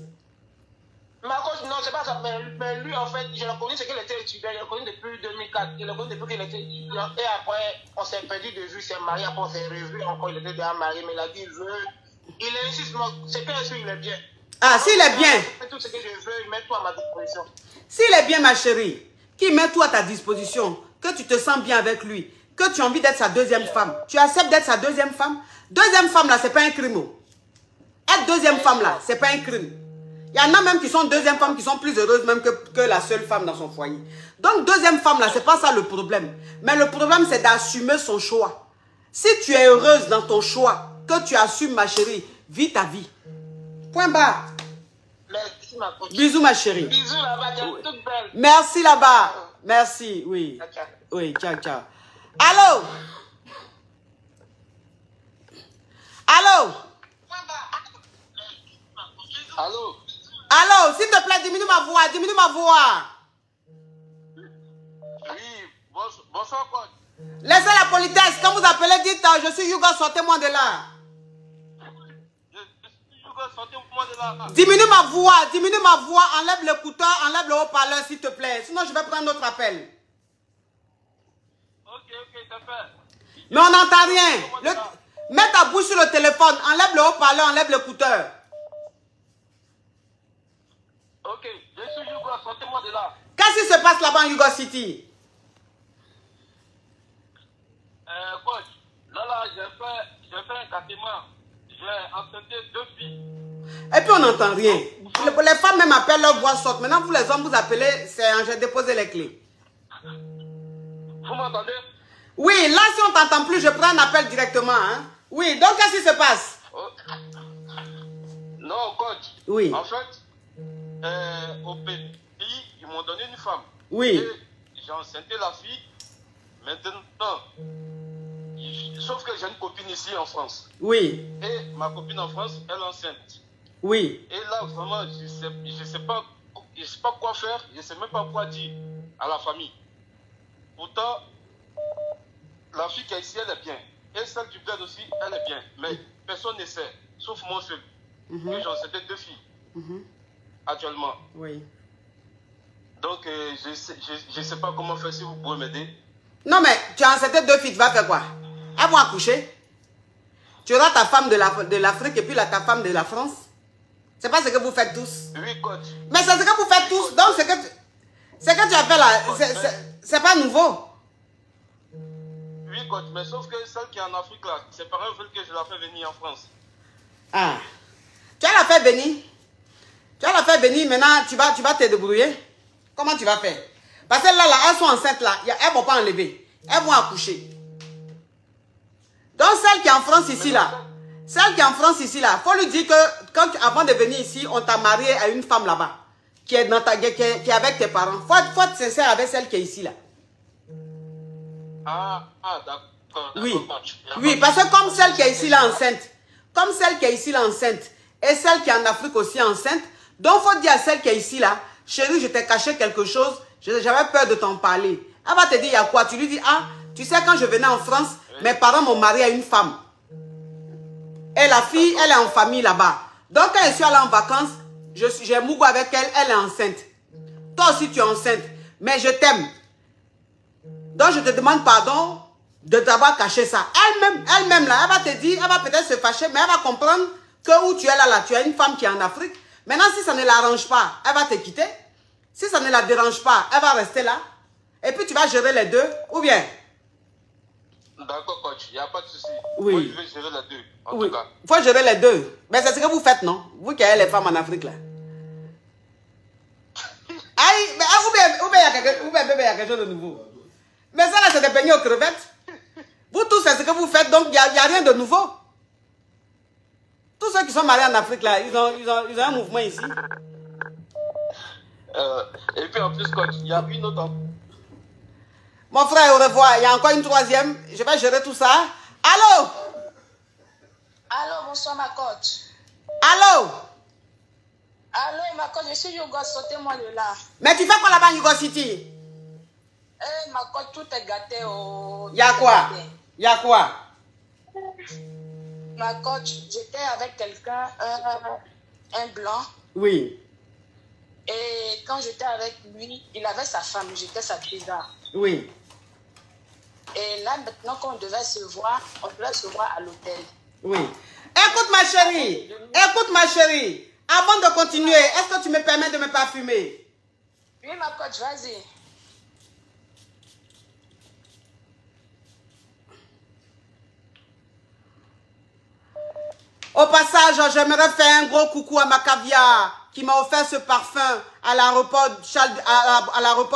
Ma coach, non, c'est pas ça. Mais lui, en fait, je l'ai connu, c'est qu'il était étudiant. Je l'ai connu depuis 2004. Je l'ai connu depuis qu'il était étudiant. Et après, on s'est perdu de vue, il s'est marié. Après, on s'est revu encore. Il était déjà marié. Mais il a dit, il insiste. C'est bien sûr, il est bien. Ah, s'il est bien. Tout ce que je veux, il met tout à ma disposition. S'il est bien, ma chérie, qu'il met tout à ta disposition, que tu te sens bien avec lui, que tu as envie d'être sa deuxième femme, tu acceptes d'être sa deuxième femme? Deuxième femme, là, c'est pas un crime. Être deuxième femme, là, c'est pas un crime. Il y en a même qui sont deuxième femmes qui sont plus heureuses même que la seule femme dans son foyer. Donc, deuxième femme, là, c'est pas ça le problème. Mais le problème, c'est d'assumer son choix. Si tu es heureuse dans ton choix, que tu assumes, ma chérie, vis ta vie. Point barre. Merci, ma coach. Bisous, ma chérie. Bisous là-bas, tu es toute belle. Merci là-bas. Merci, oui. Ciao. Oui, ciao, ciao. Allô? Allô? Allô? Allô, s'il te plaît, diminue ma voix, diminue ma voix. Oui, bonsoir, coach. Laissez la politesse. Quand vous appelez, dites, je suis Hugo, sortez-moi de là. Je suis Hugo, sortez-moi de là. Diminue ma voix, enlève l'écouteur, enlève le haut-parleur, s'il te plaît. Sinon, je vais prendre notre appel. Ok, c'est fait. Mais on n'entend rien. Mets ta bouche sur le téléphone, enlève le haut-parleur, enlève l'écouteur. Ok, je suis Hugo, sortez-moi de là. Qu'est-ce qui se passe là-bas en Hugo City? Coach, là, j'ai fait un gâtement. J'ai enceinté 2 filles. Et puis on n'entend rien. Les femmes même appellent, leur voix sorte. Maintenant, vous les hommes, vous appelez, c'est j'ai déposé les clés. Vous m'entendez? Oui, là, si on ne t'entend plus, je prends un appel directement. Hein? Oui, donc qu'est-ce qui se passe? Non, coach. Oui. En fait, au pays, ils m'ont donné une femme. Oui. Et j'ai enceinté la fille. Maintenant, sauf que j'ai une copine ici en France. Oui. Et ma copine en France, elle est enceinte. Oui. Et là, vraiment, je sais pas quoi faire. Je ne sais même pas quoi dire à la famille. Pourtant, la fille qui est ici, elle est bien. Et celle du bled aussi, elle est bien. Mais personne ne sait, sauf moi seul. Et j'en sais 2 filles. Actuellement. Oui. Donc, je ne sais pas comment faire, si vous pouvez m'aider. Non, mais tu as enceinté 2 filles, tu vas faire quoi? Elles vont accoucher. Tu auras ta femme de l'Afrique et puis ta femme de la France. C'est pas ce que vous faites tous. Oui, coach. Mais c'est ce que vous faites tous. Donc, ce que tu as fait là, c'est pas nouveau. Oui, coach, mais sauf que celle qui est en Afrique là, ses parents veulent que je la fasse venir en France. Ah. Tu as la fait venir. Tu as la fait venir, maintenant tu vas te débrouiller. Comment tu vas faire? Parce que là, elles sont enceintes là, elles ne vont pas enlever. Elles vont accoucher. Donc celle qui est en France ici là, il faut lui dire que avant de venir ici, on t'a marié à une femme là-bas, qui est avec tes parents. Faut être sincère avec celle qui est ici là. Ah, d'accord. Oui. Oui, parce que comme celle qui est ici là enceinte, et celle qui est en Afrique aussi enceinte, donc il faut dire à celle qui est ici là, chérie, je t'ai caché quelque chose, j'avais peur de t'en parler. Elle va te dire, il y a quoi? Tu lui dis, ah, tu sais, quand je venais en France, mes parents m'ont marié à une femme. Et la fille, elle est en famille là-bas. Donc quand je suis allée en vacances, j'ai mougou avec elle, elle est enceinte. Toi aussi tu es enceinte, mais je t'aime. Donc je te demande pardon de t'avoir caché ça. Elle-même là, elle va te dire, elle va peut-être se fâcher, mais elle va comprendre que où tu es là, tu as une femme qui est en Afrique. Maintenant, si ça ne l'arrange pas, elle va te quitter. Si ça ne la dérange pas, elle va rester là. Et puis tu vas gérer les deux, ou bien? D'accord, coach, il n'y a pas de souci. Oui. Moi, je vais gérer les deux, en tout cas. Il faut gérer les deux. Mais c'est ce que vous faites, non? Vous qui avez les femmes en Afrique, là. Aïe, mais ou bien il y a quelque chose de nouveau. Mais ça, là, c'est des beignets aux crevettes. Vous tous, c'est ce que vous faites, donc il n'y a rien de nouveau. Tous ceux qui sont mariés en Afrique, là, ils ont un mouvement ici. Et puis en plus, coach, il y a une autre. Mon frère, au revoir. Il y a encore une troisième. Je vais gérer tout ça. Allô? Allô, bonsoir ma coach. Allô? Allô, ma coach, je suis Yoga, sautez-moi de là. Mais tu fais quoi là-bas, Yugo City? Eh, ma coach, tout est gâté. Oh, Y'a quoi? Y'a quoi? Ma coach, j'étais avec quelqu'un, un blanc. Oui. Et quand j'étais avec lui, il avait sa femme, j'étais sa pizza. Oui. Et là, maintenant qu'on devait se voir, on devait se voir à l'hôtel. Oui. Écoute ma chérie, avant de continuer, est-ce que tu me permets de me parfumer? Oui, ma coach, vas-y. Au passage, j'aimerais faire un gros coucou à ma caviar qui m'a offert ce parfum à l'aéroport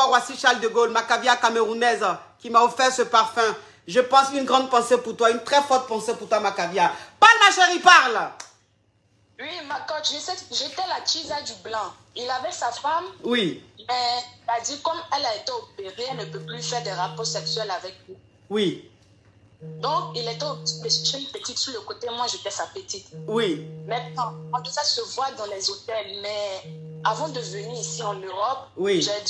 Roissy-Charles de Gaulle, ma caviar camerounaise qui m'a offert ce parfum. Je pense une grande pensée pour toi, une très forte pensée pour toi, ma caviar. Parle, ma chérie, parle. Oui, ma coach, j'étais la chisa du blanc. Il avait sa femme. Oui. Mais il a dit, comme elle a été opérée, elle ne peut plus faire des rapports sexuels avec lui. Oui. Donc, il était une petite sur le côté, moi j'étais sa petite. Oui. Maintenant, on devait se voir dans les hôtels, mais avant de venir ici en Europe, oui, j'ai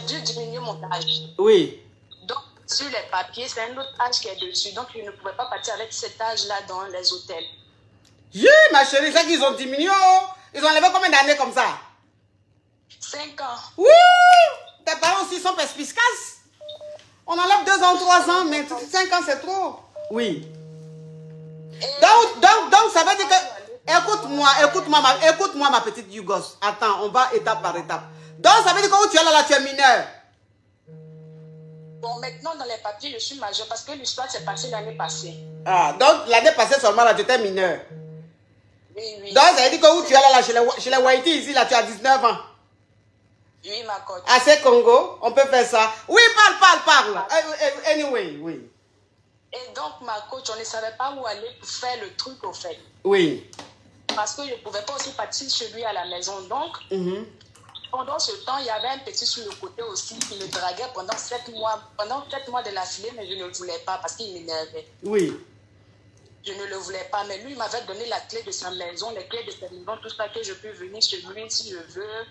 dû diminuer mon âge. Oui. Donc, sur les papiers, c'est un autre âge qui est dessus. Donc, je ne pouvais pas partir avec cet âge-là dans les hôtels. Oui, ma chérie, c'est qu'ils ont diminué. Ils ont enlevé combien d'années comme ça? 5 ans. Oui. Tes parents aussi sont perspicaces. On enlève 2 ans, 3 ans, mais 5 ans, c'est trop. Oui. Donc, ça veut dire que... Écoute-moi, ma petite Yugos. Attends, on va étape par étape. Donc, ça veut dire que où tu es là, tu es mineur. Bon, maintenant, dans les papiers, je suis majeur parce que l'histoire s'est passée l'année passée. Ah, donc, l'année passée seulement, là, tu étais mineur. Oui, oui. Donc, ça veut dire que où tu es là, chez les Whitey, ici, là, tu as 19 ans. Oui, ma coach. À ces Congo, on peut faire ça. Oui, parle. Anyway, oui. Et donc, ma coach, on ne savait pas où aller pour faire le truc, au fait. Oui. Parce que je ne pouvais pas aussi partir chez lui à la maison. Donc, pendant ce temps, il y avait un petit sur le côté aussi qui me draguait pendant 7 mois. Pendant 7 mois de l'affilée, mais je ne le voulais pas parce qu'il m'énervait. Oui. Je ne le voulais pas. Mais lui, il m'avait donné la clé de sa maison, les clés de sa maison, tout ça, que je peux venir chez lui si je veux.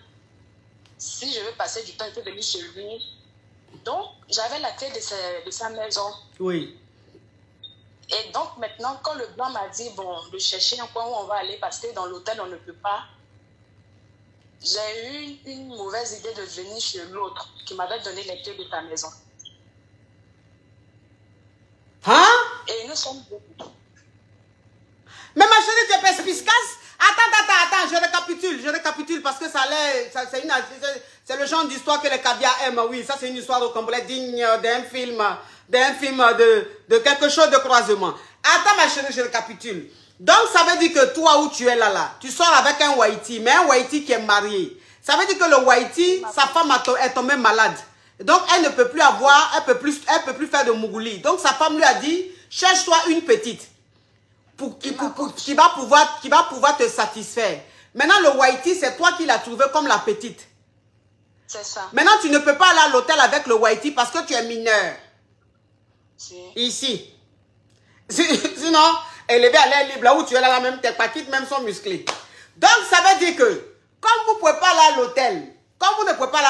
Si je veux passer du temps, je peux venir chez lui. Donc, j'avais la clé de sa maison. Oui. Et donc, maintenant, quand le blanc m'a dit, bon, de chercher un coin où on va aller, parce que dans l'hôtel, on ne peut pas, j'ai eu une mauvaise idée de venir chez l'autre qui m'avait donné les clés de ta maison. Hein? Et nous sommes beaucoup. Mais ma chérie, tu es perspicace? Attends, je récapitule parce que c'est le genre d'histoire que les caviars aiment. Oui, ça c'est une histoire au complet digne d'un film de quelque chose de croisement. Attends ma chérie, je récapitule. Donc ça veut dire que toi où tu es là, tu sors avec un Whitey, mais un Whitey qui est marié. Ça veut dire que le Whitey, sa femme est tombée malade. Donc elle ne peut plus avoir, elle peut plus faire de mougouli. Donc sa femme lui a dit, cherche-toi une petite. Qui va pouvoir te satisfaire. Maintenant, le Whitey, c'est toi qui l'as trouvé comme la petite. C'est ça. Maintenant, tu ne peux pas aller à l'hôtel avec le Whitey parce que tu es mineur. Si. Ici. Sinon, élevé à l'air libre, là où tu es là, même tes paquettes même sont musclées. Donc, ça veut dire que, comme vous ne pouvez pas aller à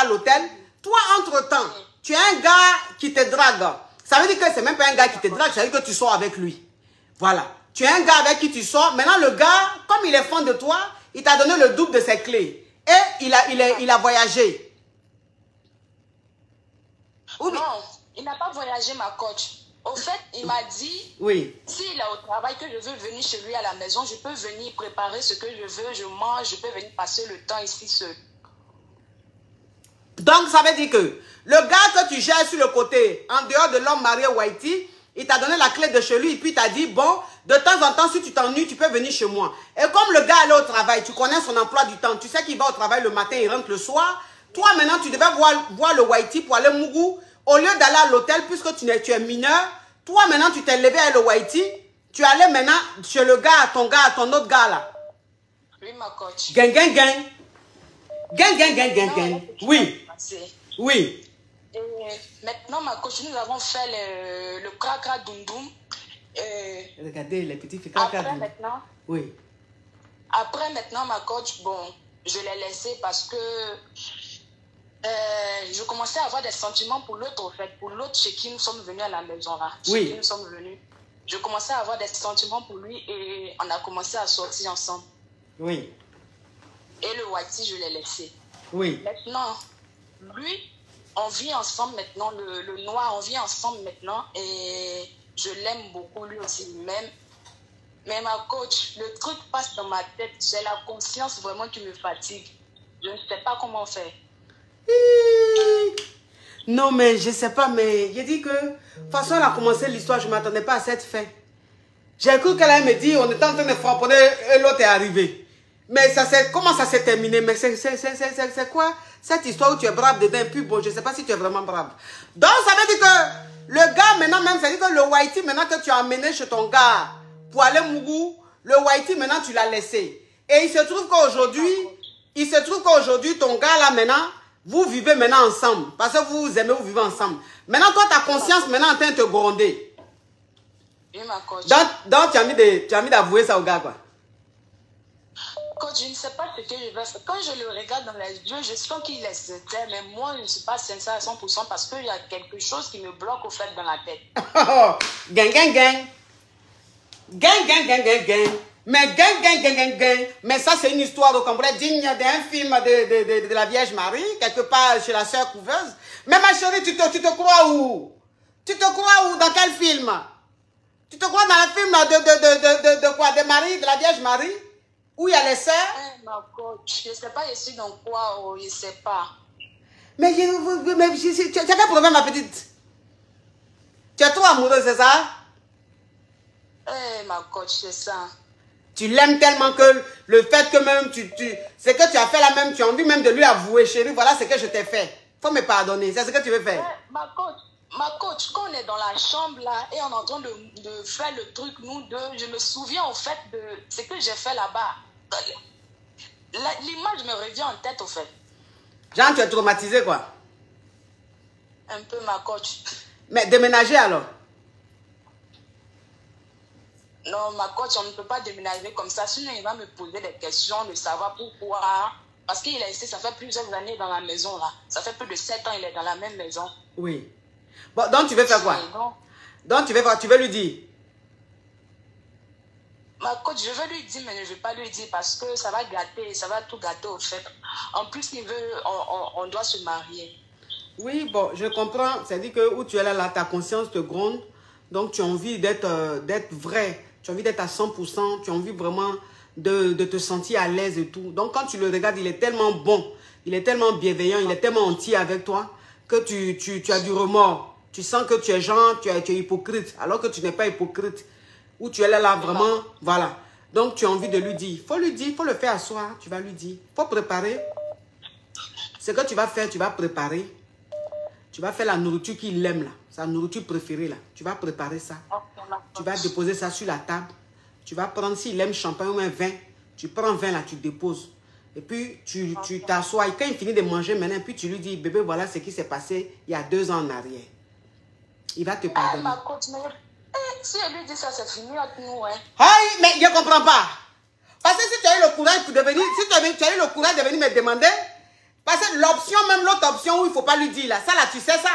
l'hôtel, toi, entre-temps, tu as un gars qui te drague. Ça veut dire que c'est même pas un gars qui te drague, ça veut dire que tu sors avec lui. Voilà. Tu es un gars avec qui tu sors. Maintenant, le gars, comme il est fan de toi, il t'a donné le double de ses clés. Et il a voyagé. Non, il n'a pas voyagé, ma coach. Au fait, il m'a dit, oui, s'il est au travail, que je veux venir chez lui à la maison, je peux venir préparer ce que je veux, je mange, je peux venir passer le temps ici seul. Donc, ça veut dire que le gars que tu gères sur le côté, en dehors de l'homme marié Whitey, il t'a donné la clé de chez lui et puis il t'a dit, bon, de temps en temps, si tu t'ennuies, tu peux venir chez moi. Et comme le gars allait au travail, tu connais son emploi du temps, tu sais qu'il va au travail le matin, il rentre le soir. Toi, maintenant, tu devais voir le Whitey pour aller Mougou. Au lieu d'aller à l'hôtel, puisque tu es mineur, toi, maintenant, tu t'es levé avec le Whitey. Tu allais maintenant chez le gars, ton autre gars là. Oui, ma coach. Gang. Oui. Oui. Et maintenant, ma coach, nous avons fait le krakra dundum. Regardez les petits filles. Après maintenant, oui. Après, maintenant, ma coach, bon, je l'ai laissé parce que je commençais à avoir des sentiments pour l'autre, en fait. Pour l'autre chez qui nous sommes venus à la maison, là. Oui. Chez qui nous sommes venus. Je commençais à avoir des sentiments pour lui et on a commencé à sortir ensemble. Oui. Et le Whitey, je l'ai laissé. Oui. Maintenant, lui, on vit ensemble maintenant. Le noir, on vit ensemble maintenant. Et je l'aime beaucoup, lui aussi, même. Mais ma coach, le truc passe dans ma tête. J'ai la conscience vraiment qui me fatigue. Je ne sais pas comment faire. Non, mais je ne sais pas, mais j'ai dit que, de toute façon, elle a commencé l'histoire, je ne m'attendais pas à cette fin. J'ai cru qu'elle allait me dire, on était en train de frapponner et l'autre est arrivé. Mais comment ça s'est terminé? Mais c'est quoi cette histoire où tu es brave dedans? Et puis bon, je ne sais pas si tu es vraiment brave. Donc, ça veut dire que le gars, maintenant même, ça veut dire que le Whitey, maintenant que tu as amené chez ton gars pour aller Mougou, le Whitey, maintenant, tu l'as laissé. Et il se trouve qu'aujourd'hui, ton gars, là, maintenant, vous vivez maintenant ensemble. Parce que vous aimez, vous vivez ensemble. Maintenant, toi, ta conscience, maintenant, est en train de te gronder. Oui, ma coach. Donc, tu as mis d'avouer ça au gars, quoi. Coach, je ne sais pas ce que je vais faire. Quand je le regarde dans les yeux, je sens qu'il est sincère, mais moi, je ne suis pas sincère à 100% parce qu'il y a quelque chose qui me bloque, au fait, dans la tête. Gang, gang, gang. Gang, gang, gang, gang, gang. Mais gang, gang, gang, gang, gang. Mais ça, c'est une histoire, vous comprenez, digne d'un film de la Vierge Marie, quelque part chez la sœur couveuse. Mais ma chérie, tu te crois où? Tu te crois où? Dans quel film? Tu te crois dans le film de quoi? De Marie, de la Vierge Marie? Où il y a les sœurs? Ma coach, je ne sais pas, je suis dans quoi, oh, je ne sais pas. Mais tu as quel problème, ma petite? Tu es trop amoureuse, c'est ça? Ma coach, c'est ça. Tu l'aimes tellement que le fait que même c'est que tu as fait la même, tu as envie même de lui avouer, chérie, voilà ce que je t'ai fait. Faut me pardonner, c'est ce que tu veux faire. Ma coach, quand on est dans la chambre là et on est en train de faire le truc, nous deux, je me souviens au fait de ce que j'ai fait là-bas. L'image me revient en tête au fait. Genre, tu es traumatisé quoi? Un peu, ma coach. Mais déménager alors? Non, ma coach, on ne peut pas déménager comme ça. Sinon, il va me poser des questions de savoir pourquoi. Parce qu'il est ici, ça fait plusieurs années dans la maison là. Ça fait plus de 7 ans, il est dans la même maison. Oui. Bon, donc tu veux faire quoi? Donc tu veux faire, tu veux lui dire? Ma coach, je veux lui dire, mais je ne vais pas lui dire parce que ça va gâter, ça va tout gâter au fait. En plus, on doit se marier. Oui, bon, je comprends. C'est-à-dire que où tu es là, ta conscience te gronde. Donc, tu as envie d'être vrai. Tu as envie d'être à 100%. Tu as envie vraiment de te sentir à l'aise et tout. Donc, quand tu le regardes, il est tellement bon. Il est tellement bienveillant. Il est tellement entier avec toi que tu as du remords. Tu sens que tu es genre, tu es hypocrite. Alors que tu n'es pas hypocrite. Où tu es là, vraiment, voilà. Donc, tu as envie de lui dire. Il faut lui dire, il faut le faire asseoir. Tu vas lui dire. Il faut préparer. Ce que tu vas faire, tu vas préparer. Tu vas faire la nourriture qu'il aime là. Sa nourriture préférée là. Tu vas préparer ça. Tu vas déposer ça sur la table. Tu vas prendre, s'il aime champagne ou un vin, tu prends vin là, tu déposes. Et puis, tu t'assois. Et quand il finit de manger maintenant, puis tu lui dis, bébé, voilà ce qui s'est passé il y a 2 ans en arrière. Il va te pardonner. Ma coach, mais si elle lui dit ça, c'est fini entre nous, hein. Aïe, mais je ne comprends pas. Parce que si tu as eu le courage pour devenir, si tu as eu le courage de venir me demander, parce que l'option, même l'autre option où il ne faut pas lui dire là, ça là, tu sais ça.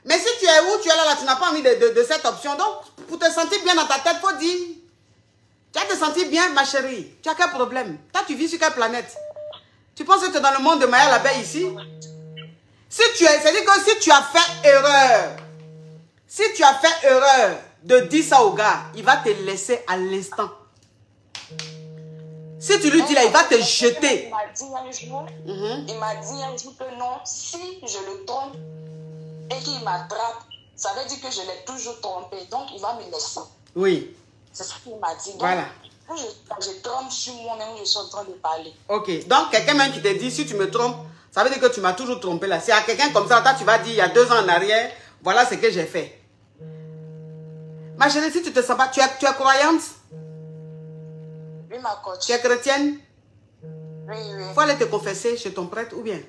Mais si tu es où, tu es là, tu n'as pas envie de cette option. Donc, pour te sentir bien dans ta tête, il faut dire. Tu vas te sentir bien, ma chérie. Tu as quel problème? Toi, tu vis sur quelle planète? Tu penses que tu es dans le monde de Maya l'abeille ici? C'est-à-dire que si tu as fait erreur, de dire ça au gars, il va te laisser à l'instant. Si tu lui dis là, il va te jeter. Il m'a dit un jour que non, si je le trompe et qu'il m'attrape, ça veut dire que je l'ai toujours trompé. Donc, il va me laisser. Oui. C'est ce qu'il m'a dit. Donc, voilà. Je trompe sur moi-même, je suis en train de parler. Ok. Donc, quelqu'un même qui te dit, si tu me trompes, ça veut dire que tu m'as toujours trompé là. Si à quelqu'un comme ça, toi, tu vas dire, il y a 2 ans en arrière, voilà ce que j'ai fait. Ma chérie, si tu te sens pas, tu es croyante? Oui, ma coach. Tu es chrétienne? Oui, oui. Il faut aller te confesser chez ton prêtre ou bien?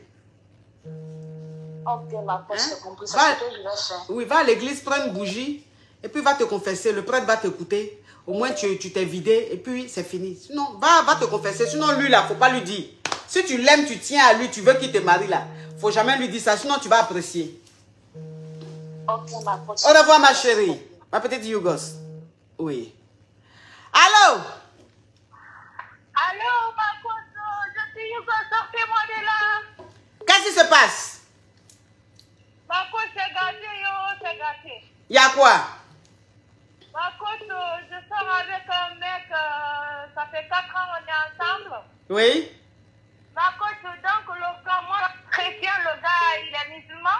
Ok, ma coach, j'ai compris. C'est ce que je vais faire. Oui, va à l'église, prends une bougie et puis va te confesser, le prêtre va t'écouter. Au moins, tu t'es vidé et puis c'est fini. Sinon, va te confesser. Sinon, lui, là, faut pas lui dire. Si tu l'aimes, tu tiens à lui, tu veux qu'il te marie, là. Faut jamais lui dire ça, sinon tu vas apprécier. Ok, ma coach. Au revoir, ma chérie. Ma petite Yougos. Oui. Allô? Allô, ma coach, je suis Yougos, sortez-moi de là. Qu'est-ce qui se passe? Ma coach, c'est gâté, yo, c'est gâté. Il y a quoi? Ma coach, je sors avec un mec, ça fait 4 ans, on est ensemble. Oui. Ma coach, donc le gars, moi, chrétien, le gars, il est musulman.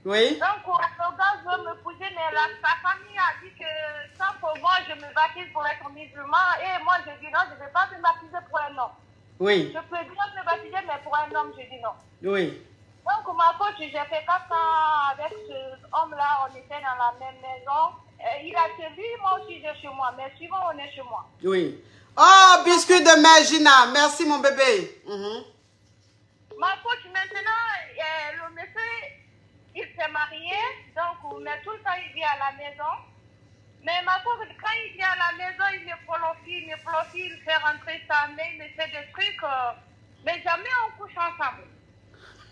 Oui. Donc le gars veut me pousser, mais sa famille a dit que sans pour moi, je me baptise pour être musulman. Et moi, je dis non, je ne vais pas me baptiser pour un homme. Oui. Je peux bien me baptiser, mais pour un homme, je dis non. Oui. Donc, ma coach, j'ai fait 4 ans avec ce homme-là, on était dans la même maison. Il a chez lui, moi aussi j'ai chez moi, mais souvent on est chez moi. Oui. Oh, biscuit de mer, Gina. Merci, mon bébé. Ma coach, maintenant, le monsieur, il s'est marié, donc, mais tout le temps, il vient à la maison. Mais ma coach, quand il vient à la maison, il me profite, il fait rentrer sa main, il me fait des trucs, mais jamais on couche ensemble.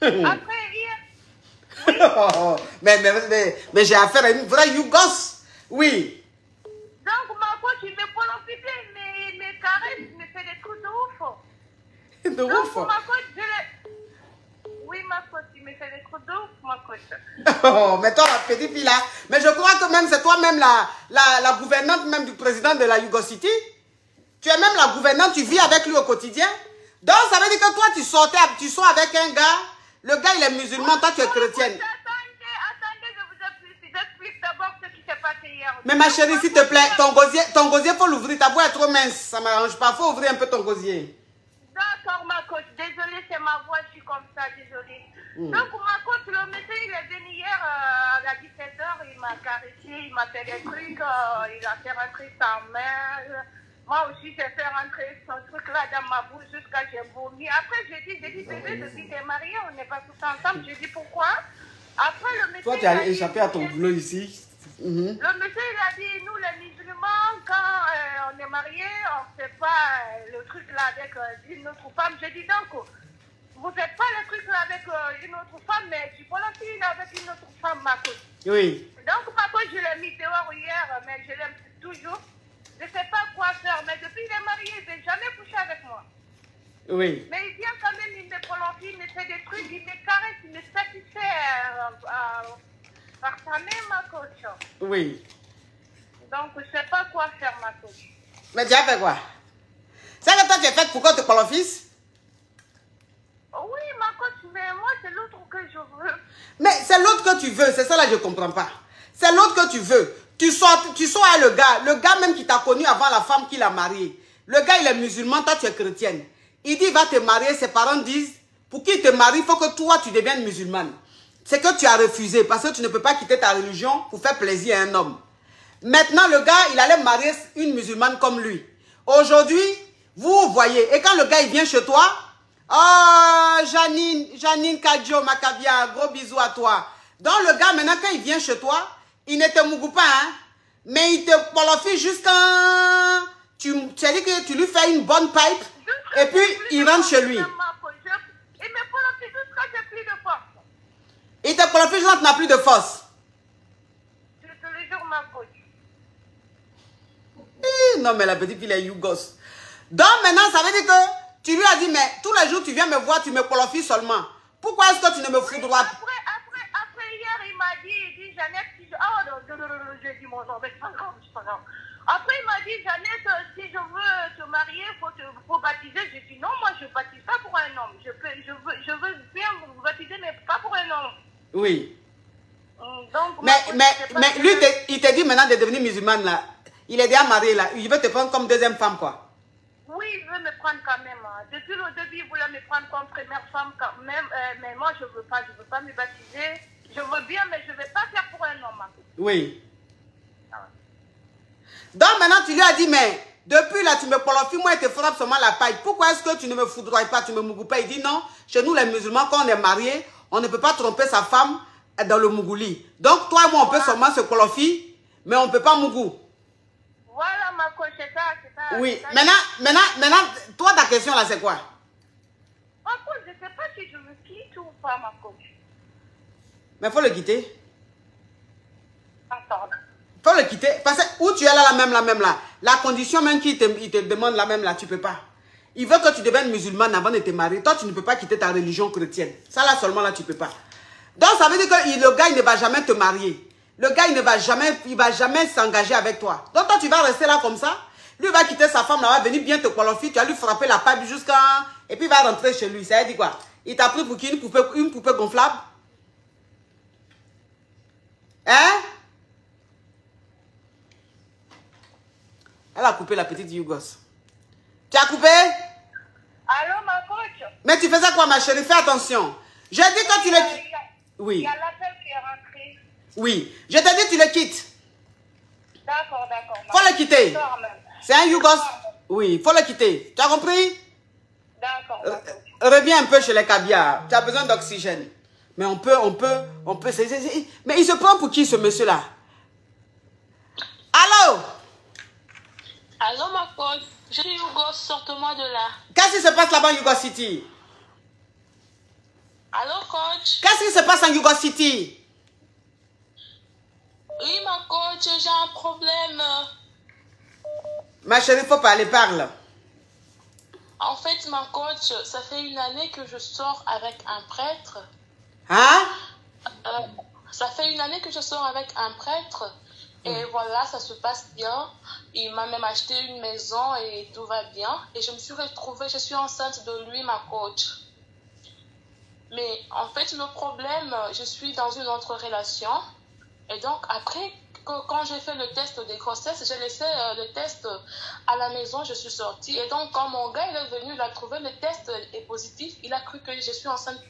Après, oui. mais j'ai affaire à une vraie Yougos. Oui. Donc, ma coach, il me profite, il me caresse, il me fait des trucs de ouf. De ouf. Donc, ma coach, oui, ma coach, il me fait des trucs de ouf, ma coach. Oh, mais toi, la petite fille là, mais je crois que même c'est toi-même la gouvernante même du président de la Yugo City. Tu es même la gouvernante, tu vis avec lui au quotidien. Donc, ça veut dire que toi, tu sors avec un gars, le gars, il est musulman, toi, tu es chrétienne. Attendez, je vous explique d'abord ce qui s'est passé hier. Mais ma chérie, s'il te plaît, ton gosier, faut l'ouvrir. Ta voix est trop mince, ça m'arrange pas. Faut ouvrir un peu ton gosier. D'accord, ma coach. Désolée, c'est ma voix, je suis comme ça, désolée. Donc, ma coach, le médecin, il est venu hier à 17h, il m'a caressé, il m'a fait des trucs, il a fait rentrer sa main. Moi aussi, j'ai fait rentrer son truc là dans ma bouche jusqu'à ce que j'ai vomi. Après, j'ai dit, bébé, depuis que t'es mariée, on n'est pas tous ensemble. J'ai dit, pourquoi? Après, le médecin. Toi, tu as échappé à ton boulot ici. Le monsieur, il a dit, nous, les musulmans, quand on est mariés, on ne fait pas le truc là avec une autre femme. J'ai dit, donc, vous ne faites pas le truc là avec une autre femme, mais tu peux aussi avec une autre femme, ma coach. Oui. Donc, ma coach, je l'ai mis dehors hier, mais je l'aime toujours. Je ne sais pas quoi faire, mais depuis qu'il est marié, il ne veut jamais coucher avec moi. Oui. Mais il vient quand même, il me prolonge, il me fait des trucs, il me caresse, il me satisfait par sa main, ma coach. Oui. Donc, je ne sais pas quoi faire, ma coach. Mais tu as fait quoi? C'est que toi, tu es faite pour qu'on te prolonge? Oui, ma coach, mais moi, c'est l'autre que je veux. Mais c'est l'autre que tu veux, c'est ça là, je ne comprends pas. C'est l'autre que tu veux. Tu sors avec le gars même qui t'a connu avant la femme qui l'a marié. Le gars, il est musulman, toi, tu es chrétienne. Il dit, il va te marier, ses parents disent, pour qu'il te marie, il faut que toi, tu deviennes musulmane. C'est que tu as refusé, parce que tu ne peux pas quitter ta religion pour faire plaisir à un homme. Maintenant, le gars, il allait marier une musulmane comme lui. Aujourd'hui, vous voyez, et quand le gars, il vient chez toi, oh, Janine Kadjo, Macavia, gros bisous à toi. Donc, le gars, maintenant, quand il vient chez toi, il ne te mougou pas, hein, mais il te polofie jusqu'à... Tu as dit que tu lui fais une bonne pipe, et puis il rentre chez lui. Il me polofie jusqu'à ce que j'ai plus de force. Il te polofie jusqu'à ce que tu n'as plus de force. Je te le jure, ma coach. Non, mais la petite fille est Yougos. Donc, maintenant, ça veut dire que tu lui as dit, mais tous les jours, tu viens me voir, tu me polofies seulement. Pourquoi est-ce que tu ne me foudroies pas? Après, hier, il m'a dit, Jeannette, si je... Oh, non, j'ai dit mon nom, mais c'est pas grave, c'est pas grave. Après, il m'a dit, Jeannette, si je veux te marier, il faut baptiser. J'ai dit, non, moi, je ne baptise pas pour un homme. Je veux bien vous baptiser, mais pas pour un homme. Oui. Donc, mais lui, il t'a dit maintenant de devenir musulmane, là. Il est déjà marié, là. Il veut te prendre comme deuxième femme, quoi. Oui, il veut me prendre quand même. Depuis le début, il voulait me prendre comme première femme quand même. Mais moi, je ne veux pas me baptiser. Je veux bien, mais je ne vais pas faire pour un homme. Oui. Donc maintenant, tu lui as dit, mais depuis là, tu me polofies, moi, et te frappe seulement la paille. Pourquoi est-ce que tu ne me foudroies pas, tu me mougoues pas? Il dit non, chez nous, les musulmans, quand on est marié, on ne peut pas tromper sa femme dans le mougouli. Donc, toi et moi, on peut seulement se polofier, Mais on ne peut pas Mougou. Voilà ma coach, c'est ça. Oui, maintenant, toi ta question là c'est quoi? Ma coach, je ne sais pas si je me quitte ou pas ma coach. Mais il faut le quitter. Attends. Il faut le quitter. Parce que où tu es là, la même là. La condition même qu'il te demande la même là, tu ne peux pas. Il veut que tu deviennes musulmane avant de te marier. Toi, tu ne peux pas quitter ta religion chrétienne. Ça là seulement là, tu ne peux pas. Donc ça veut dire que le gars, il ne va jamais te marier. Le gars, il ne va jamais s'engager avec toi. Donc toi, tu vas rester là comme ça. Lui, il va quitter sa femme, là, va venir bien te qualifier. Tu vas lui frapper la paille jusqu'à... Et puis, il va rentrer chez lui. Ça veut dire quoi? Il t'a pris pour qui? Une poupée gonflable? Hein? Elle a coupé la petite Yougos. Tu as coupé? Allô, ma coach? Mais tu faisais quoi, ma chérie? Fais attention. Je dis que tu le quittes. Oui. Il y a l'appel qui est rentré. Oui. Je te dis, tu le quittes. D'accord. Faut le quitter. C'est un Yougos. Oui, faut le quitter. Tu as compris? D'accord. Reviens un peu chez les caviars. Tu as besoin d'oxygène. Mais on peut. Mais il se prend pour qui, ce monsieur-là? Allô? Allô, ma coach. Je suis Yougos, sorte-moi de là. Qu'est-ce qui se passe là-bas en Yougos City? Allô, coach. Qu'est-ce qui se passe en Yougos City? Oui, ma coach, j'ai un problème. Ma chérie, il faut parler, parle. En fait, ma coach, ça fait une année que je sors avec un prêtre. Hein? Ça fait une année que je sors avec un prêtre. Et voilà, ça se passe bien. Il m'a même acheté une maison et tout va bien. Et je me suis retrouvée, je suis enceinte de lui, ma coach. Mais en fait, le problème, je suis dans une autre relation. Et donc, après, quand j'ai fait le test de grossesse, j'ai laissé le test à la maison, je suis sortie. Et donc, quand mon gars il est venu, il a trouvé le test est positif. Il a cru que je suis enceinte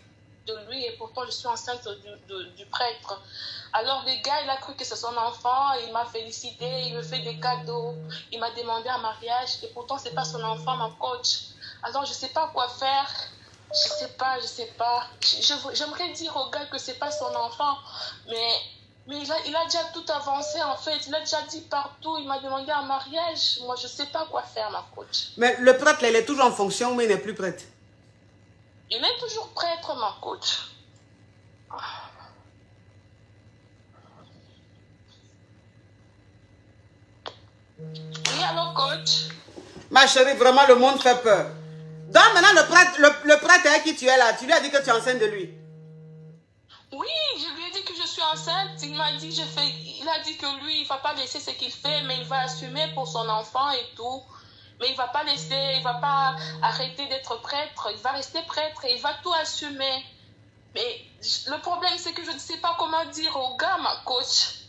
de lui et pourtant je suis enceinte du prêtre. Alors, le gars, il a cru que c'est son enfant. Il m'a félicité, il me fait des cadeaux. Il m'a demandé un mariage et pourtant, c'est pas son enfant, ma coach. Alors, je sais pas quoi faire. Je sais pas. J'aimerais dire au gars que c'est pas son enfant, mais il a déjà tout avancé en fait. Il a déjà dit partout. Il m'a demandé un mariage. Moi, je sais pas quoi faire, ma coach. Mais le prêtre, il est toujours en fonction, mais il n'est plus prêtre. Il est toujours prêtre, ma coach. Oui, allô, coach. Ma chérie, vraiment, le monde fait peur. Donc maintenant, le prêtre avec qui tu es là, tu lui as dit que tu es enceinte de lui. Oui, je lui ai dit que je suis enceinte. Il m'a dit il a dit que lui, il va pas laisser ce qu'il fait, mais il va assumer pour son enfant et tout. Mais il va pas arrêter d'être prêtre. Il va rester prêtre et il va tout assumer. Mais le problème, c'est que je ne sais pas comment dire au gars, ma coach.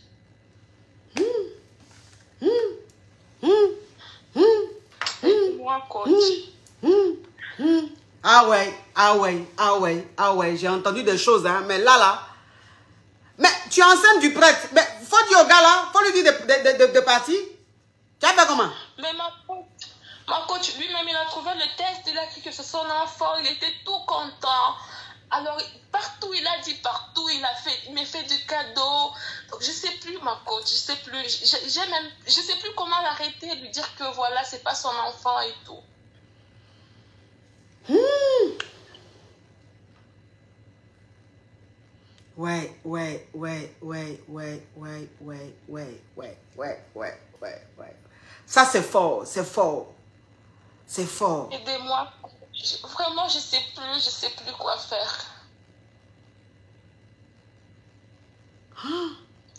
Moi, coach. Ah ouais, j'ai entendu des choses, hein, mais là. Mais tu es enceinte du prêtre. Mais faut dire au gars là, faut lui dire de partir. Tu as fait comment? Mais ma coach, lui-même, il a trouvé le test, il a cru que c'est son enfant, il était tout content. Alors, partout, il a dit partout, il m'a fait du cadeau. Donc, je sais plus, ma coach, je sais plus. Je sais plus comment l'arrêter, lui dire que voilà, c'est pas son enfant et tout. Ouais. Ça, c'est fort. Aidez-moi. Vraiment, je sais plus quoi faire.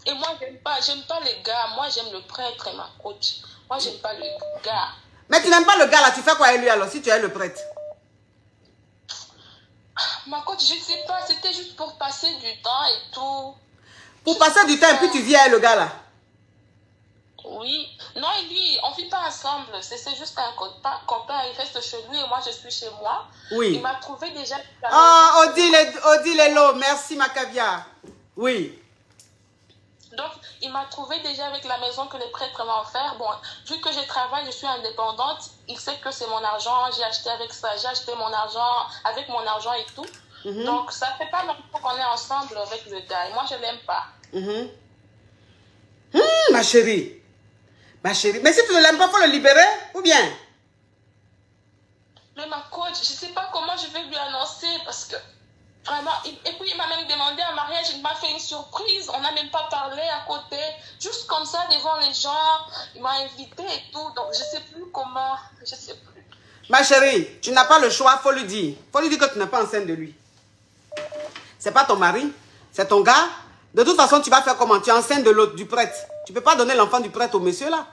Et moi, j'aime pas les gars. Moi, j'aime le prêtre et ma coach. Moi, j'aime pas le gars. Mais tu n'aimes pas le gars là, tu fais quoi avec lui alors, si tu es le prêtre? Ma coach, je ne sais pas, c'était juste pour passer du temps et tout. Pour passer du temps et puis tu viens avec le gars là? Oui. Non, et lui, on ne vit pas ensemble. C'est juste un copain, il reste chez lui et moi, je suis chez moi. Oui. Il m'a trouvé déjà... Oh, Odile Lelo, merci ma caviar. Oui. Donc, il m'a trouvé déjà avec la maison que le prêtre m'a offert. Bon, vu que je travaille, je suis indépendante, il sait que c'est mon argent, j'ai acheté avec ça, j'ai acheté mon argent, avec mon argent et tout. Donc, ça fait pas longtemps qu'on est ensemble avec le gars. Et moi, je l'aime pas. Ma chérie. Ma chérie. Mais si tu ne l'aimes pas, il faut le libérer, ou bien? Mais ma coach, je ne sais pas comment je vais lui annoncer parce que vraiment, et puis il m'a même demandé un mariage, il m'a fait une surprise, on n'a même pas parlé à côté, juste comme ça devant les gens, il m'a invité et tout, donc je ne sais plus comment, je ne sais plus. Ma chérie, tu n'as pas le choix, il faut lui dire. Il faut lui dire que tu n'es pas enceinte de lui. C'est pas ton mari, c'est ton gars. De toute façon, tu vas faire comment? Tu es enceinte de l'autre, du prêtre. Tu ne peux pas donner l'enfant du prêtre au monsieur là.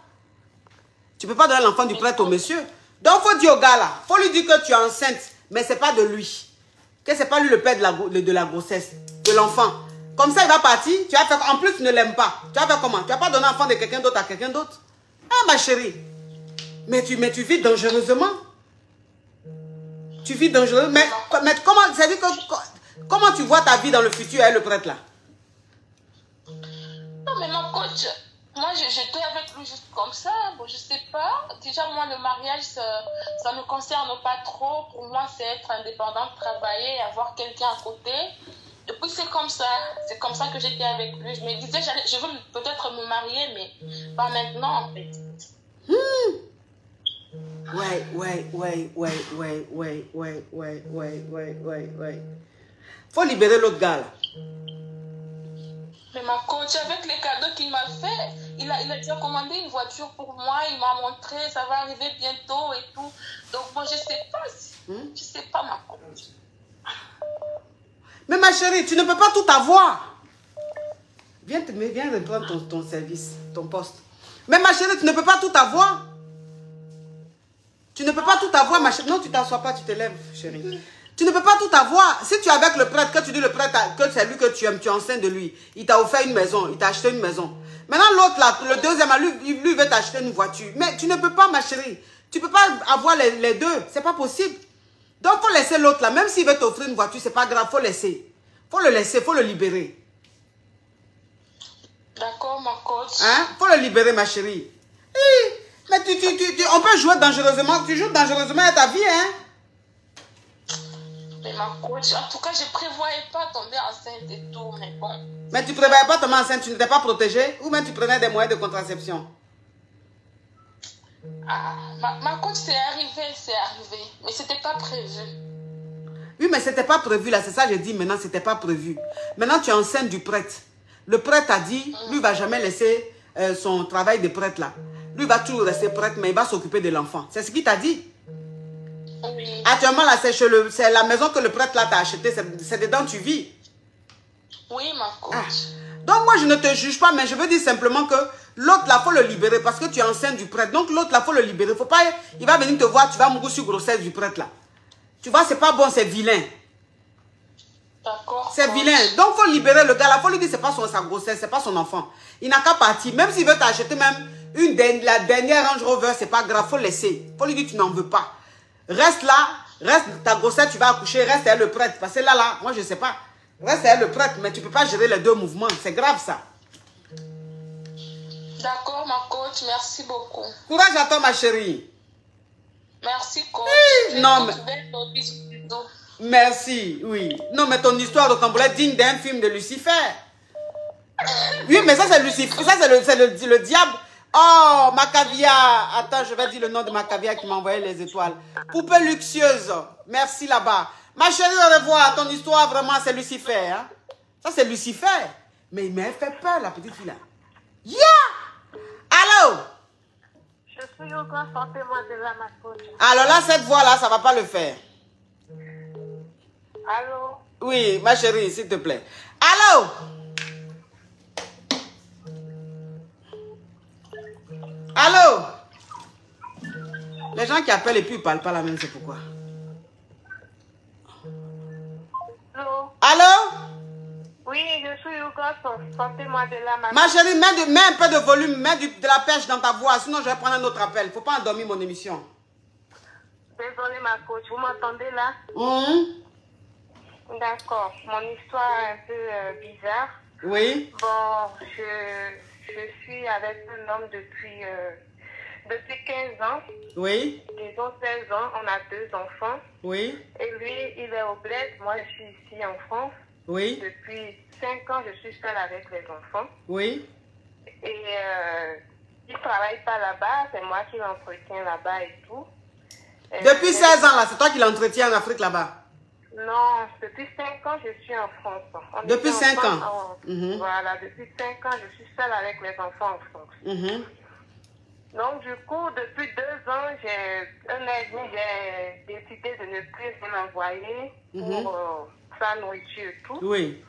Tu ne peux pas donner l'enfant du prêtre au monsieur. Donc, il faut dire au gars là, il faut lui dire que tu es enceinte, mais ce n'est pas de lui. Que ce n'est pas lui le père de la grossesse, de l'enfant. Comme ça, il va partir, tu vas faire, en plus, tu ne l'aimes pas. Tu vas faire comment? Tu ne vas pas donner l'enfant de quelqu'un d'autre à quelqu'un d'autre. Ah, ma chérie. Mais tu vis dangereusement. Tu vis dangereusement. Mais comment, ça veut dire comment tu vois ta vie dans le futur avec le prêtre là? Non, mais mon coach, moi j'étais avec lui juste comme ça, bon, je sais pas. Déjà, moi, le mariage, ça ne me concerne pas trop. Pour moi, c'est être indépendante, travailler, avoir quelqu'un à côté. Et puis, c'est comme ça que j'étais avec lui. Je me disais, je veux peut-être me marier, mais pas maintenant, en fait. Ouais. Faut libérer l'autre gars là. Mais ma coach, avec les cadeaux qu'il m'a fait, il a déjà commandé une voiture pour moi, il m'a montré, ça va arriver bientôt et tout. Donc, bon, je sais pas, je sais pas, ma coach. Mais ma chérie, tu ne peux pas tout avoir. Viens reprendre ton service, ton poste. Mais ma chérie, tu ne peux pas tout avoir. Tu ne peux pas tout avoir, ma chérie. Non, tu t'assois pas, tu te lèves, chérie. Tu ne peux pas tout avoir. Si tu es avec le prêtre, que tu dis le prêtre, que c'est lui que tu aimes, tu es enceinte de lui. Il t'a offert une maison, il t'a acheté une maison. Maintenant, l'autre là, le deuxième, lui veut t'acheter une voiture. Mais tu ne peux pas, ma chérie. Tu ne peux pas avoir les deux. C'est pas possible. Donc, il faut laisser l'autre là. Même s'il veut t'offrir une voiture, c'est pas grave, il faut laisser. Il faut le laisser, il faut le libérer. D'accord, ma coach. Hein? Il faut le libérer, ma chérie. Mais on peut jouer dangereusement. Tu joues dangereusement à ta vie, hein? Mais ma coach, en tout cas, je ne prévoyais pas tomber enceinte et tout, mais bon. Mais tu ne prévoyais pas tomber enceinte, tu n'étais pas protégée? Ou même tu prenais des moyens de contraception? Ah, ma coach, c'est arrivé. Mais ce n'était pas prévu. Oui, mais ce n'était pas prévu, là. C'est ça que je dis maintenant, ce n'était pas prévu. Maintenant, tu es enceinte du prêtre. Le prêtre a dit, lui ne va jamais laisser son travail de prêtre, là. Lui va toujours rester prêtre, mais il va s'occuper de l'enfant. C'est ce qu'il t'a dit? Oui. Actuellement, là, c'est la maison que le prêtre là t'a achetée. C'est dedans que tu vis. Oui, ma coach. Donc, moi, je ne te juge pas, mais je veux dire simplement que l'autre là, il faut le libérer parce que tu es enceinte du prêtre. Donc, l'autre là, il faut le libérer. Faut pas, il va venir te voir, tu vas mourir sur grossesse du prêtre là. Tu vois, c'est pas bon, c'est vilain. D'accord. C'est vilain. Donc, il faut libérer le gars là. Il faut lui dire que ce n'est pas sa grossesse, ce n'est pas son enfant. Il n'a qu'à partir. Même s'il veut t'acheter même la dernière Range Rover, ce n'est pas grave, il faut laisser. Il faut lui dire que tu n'en veux pas. Reste là, reste ta grossesse, tu vas accoucher, reste avec le prêtre. Parce que là, moi je ne sais pas. Reste avec le prêtre, mais tu ne peux pas gérer les deux mouvements. C'est grave ça. D'accord, ma coach, merci beaucoup. Courage à toi, ma chérie. Merci, coach. Non, merci, oui. Non, mais ton histoire de Camboulé digne d'un film de Lucifer. Oui, mais ça c'est Lucifer, ça c'est le diable. Oh, Macavia. Attends, je vais dire le nom de Macavia qui m'a envoyé les étoiles. Poupée luxueuse. Merci là-bas. Ma chérie, au revoir. Ton histoire, vraiment, c'est Lucifer. Hein? Ça, c'est Lucifer. Mais il m'a fait peur, la petite fille là. Yeah! Allô? Je suis Yoga, sortez-moi de là, ma coach. Alors là, cette voix-là, ça ne va pas le faire. Allô? Oui, ma chérie, s'il te plaît. Allô? Allô? Les gens qui appellent et puis ils ne parlent pas la même, c'est pourquoi. Allô? Allô? Oui, je suis Yoga, sortez-moi de là, Ma chérie, mets un peu de volume, mets de la pêche dans ta voix, sinon je vais prendre un autre appel. Il ne faut pas endormir mon émission. Désolée, ma coach, vous m'entendez là? D'accord, mon histoire est un peu bizarre. Oui. Bon, je suis avec un homme depuis 15 ans. Oui. Disons 16 ans, on a 2 enfants. Oui. Et lui, il est au bled, moi je suis ici en France. Oui. Depuis 5 ans, je suis seule avec les enfants. Oui. Et il ne travaille pas là-bas, c'est moi qui l'entretiens là-bas et tout. Depuis 16 ans, là, c'est toi qui l'entretiens en Afrique là-bas? Non, depuis 5 ans, je suis en France. Depuis 5 ans? Voilà, depuis 5 ans, je suis seule avec les enfants en France. Donc, du coup, depuis 2 ans, j'ai décidé de ne plus rien envoyer pour sa nourriture et tout. Oui.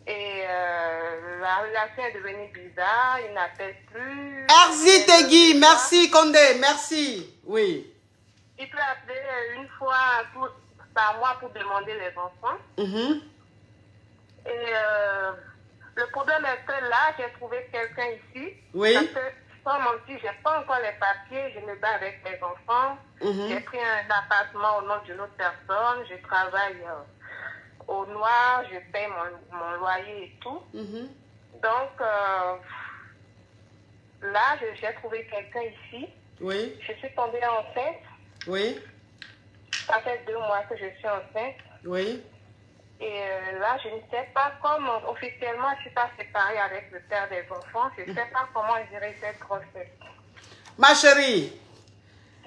Et la relation est devenue bizarre, il n'appelle plus. Merci Tegui, merci Condé, merci. Oui. Il peut appeler une fois par mois pour demander les enfants. Et le problème est que là, j'ai trouvé quelqu'un ici. Oui. Parce que, sans mentir, je n'ai pas encore les papiers, je me bats avec les enfants. J'ai pris un appartement au nom d'une autre personne, je travaille au noir, je paye mon loyer et tout. Donc, là, j'ai trouvé quelqu'un ici. Oui. Je suis tombée enceinte. Oui. Ça fait 2 mois que je suis enceinte. Oui. Et là, je ne sais pas comment, officiellement, je ne suis pas séparée avec le père des enfants. Je ne sais pas comment gérer cette grossesse. Ma chérie,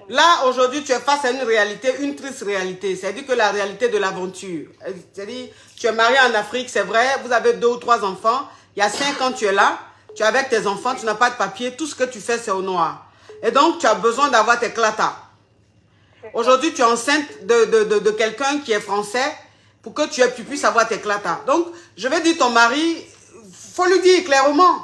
là, aujourd'hui, tu es face à une réalité, une triste réalité. C'est-à-dire que la réalité de l'aventure. C'est-à-dire, tu es mariée en Afrique, c'est vrai, vous avez 2 ou 3 enfants. Il y a 5 ans, tu es là, tu es avec tes enfants, tu n'as pas de papier, tout ce que tu fais, c'est au noir. Et donc, tu as besoin d'avoir tes clatas. Aujourd'hui, tu es enceinte de quelqu'un qui est français pour que tu puisses avoir tes clatas. Donc, je vais dire ton mari, il faut lui dire clairement.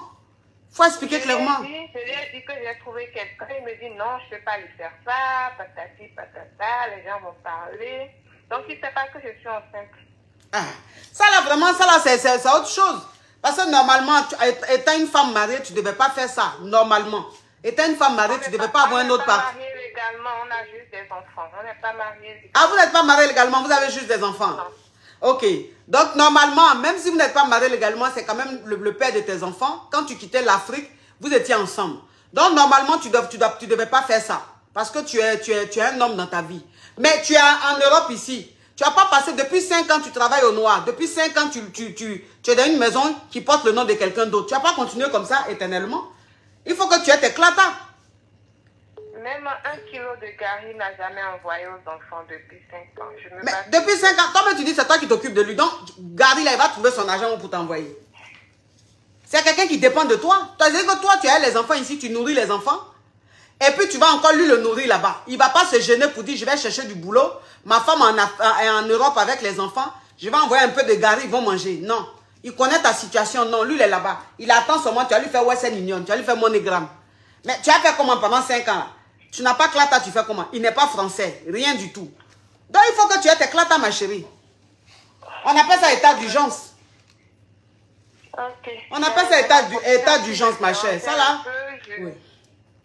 Il faut expliquer clairement. Je lui ai dit que j'ai trouvé quelqu'un. Il me dit non, je ne peux pas lui faire ça, patati, patata, les gens vont parler. Donc, il ne sait pas que je suis enceinte. Ah, ça là, vraiment, ça là, c'est autre chose. Parce que normalement, étant une femme mariée, tu ne devais pas faire ça. Normalement. Étant une femme mariée, tu ne devais pas avoir un autre partenaire. On n'est pas mariés légalement, on a juste des enfants. On n'est pas mariés. Ah, vous n'êtes pas mariés légalement, vous avez juste des enfants. Non. Ok. Donc, normalement, même si vous n'êtes pas mariés légalement, c'est quand même le père de tes enfants. Quand tu quittais l'Afrique, vous étiez ensemble. Donc, normalement, tu ne devais pas faire ça. Parce que tu es un homme dans ta vie. Mais tu es en Europe ici. Tu n'as pas passé, depuis 5 ans, tu travailles au noir. Depuis 5 ans, tu es dans une maison qui porte le nom de quelqu'un d'autre. Tu n'as pas continué comme ça éternellement. Il faut que tu aies tes clatas. Même 1 kilo de Gary n'a jamais envoyé aux enfants depuis 5 ans. Mais depuis 5 ans, toi-même tu dis c'est toi qui t'occupes de lui. Donc, Gary, là, il va trouver son argent pour t'envoyer. C'est quelqu'un qui dépend de toi. C'est-à-dire que toi, tu as les enfants ici, tu nourris les enfants. Et puis, tu vas encore lui le nourrir là-bas. Il ne va pas se gêner pour dire, je vais chercher du boulot. Ma femme est en Europe avec les enfants. Je vais envoyer un peu de Gary, ils vont manger. Non. Il connaît ta situation. Non, lui, il est là-bas. Il attend seulement, tu vas lui faire Western Union, tu vas lui faire MoneyGram. Mais tu as fait comment pendant 5 ans là? Tu n'as pas clata, tu fais comment? Il n'est pas français, rien du tout. Donc, il faut que tu aies tes clatas, ma chérie. On appelle ça état d'urgence. Okay. On appelle ça état d'urgence, ma chère. Ça là? Oui.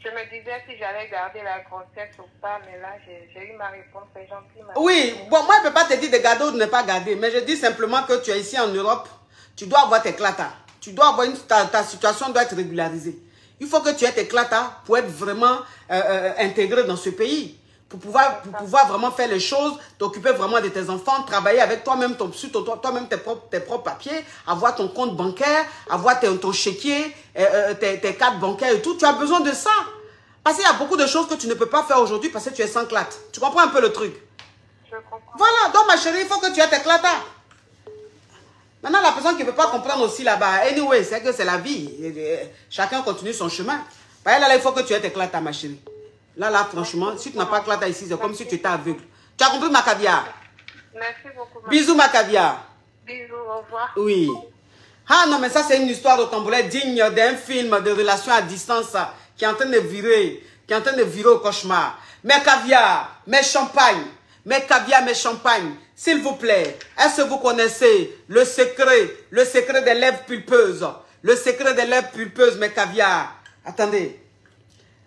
Je me disais si j'allais garder la grossesse ou pas, mais là, j'ai eu ma réponse. C'est gentil. Oui, bon, moi, je ne peux pas te dire de garder ou de ne pas garder, mais je dis simplement que tu es ici en Europe, tu dois avoir tes clatas. Tu dois avoir ta situation doit être régularisée. Il faut que tu aies tes clatas pour être vraiment intégré dans ce pays. Pour pouvoir vraiment faire les choses, t'occuper vraiment de tes enfants, travailler avec toi-même toi-même tes propres papiers, avoir ton compte bancaire, avoir ton chéquier, tes cartes bancaires et tout. Tu as besoin de ça. Parce qu'il y a beaucoup de choses que tu ne peux pas faire aujourd'hui parce que tu es sans clate. Tu comprends un peu le truc? Je comprends. Voilà, donc ma chérie, il faut que tu aies tes clatas. Maintenant, la personne qui ne peut pas comprendre aussi là-bas, anyway, c'est que c'est la vie. Chacun continue son chemin. Là, il faut que tu aies tes clatas, ma chérie. Là, franchement, si tu n'as pas clata ici, c'est comme si tu étais aveugle. Tu as compris, ma caviar? Merci beaucoup. Bisous, ma caviar. Bisous, au revoir. Oui. Ah non, mais ça, c'est une histoire de Congolais digne d'un film de relation à distance qui est en train de virer, au cauchemar. Mes caviar, mes champagnes, mes caviar, mes champagnes, s'il vous plaît, est-ce que vous connaissez le secret des lèvres pulpeuses? Le secret des lèvres pulpeuses, mes caviar. Attendez.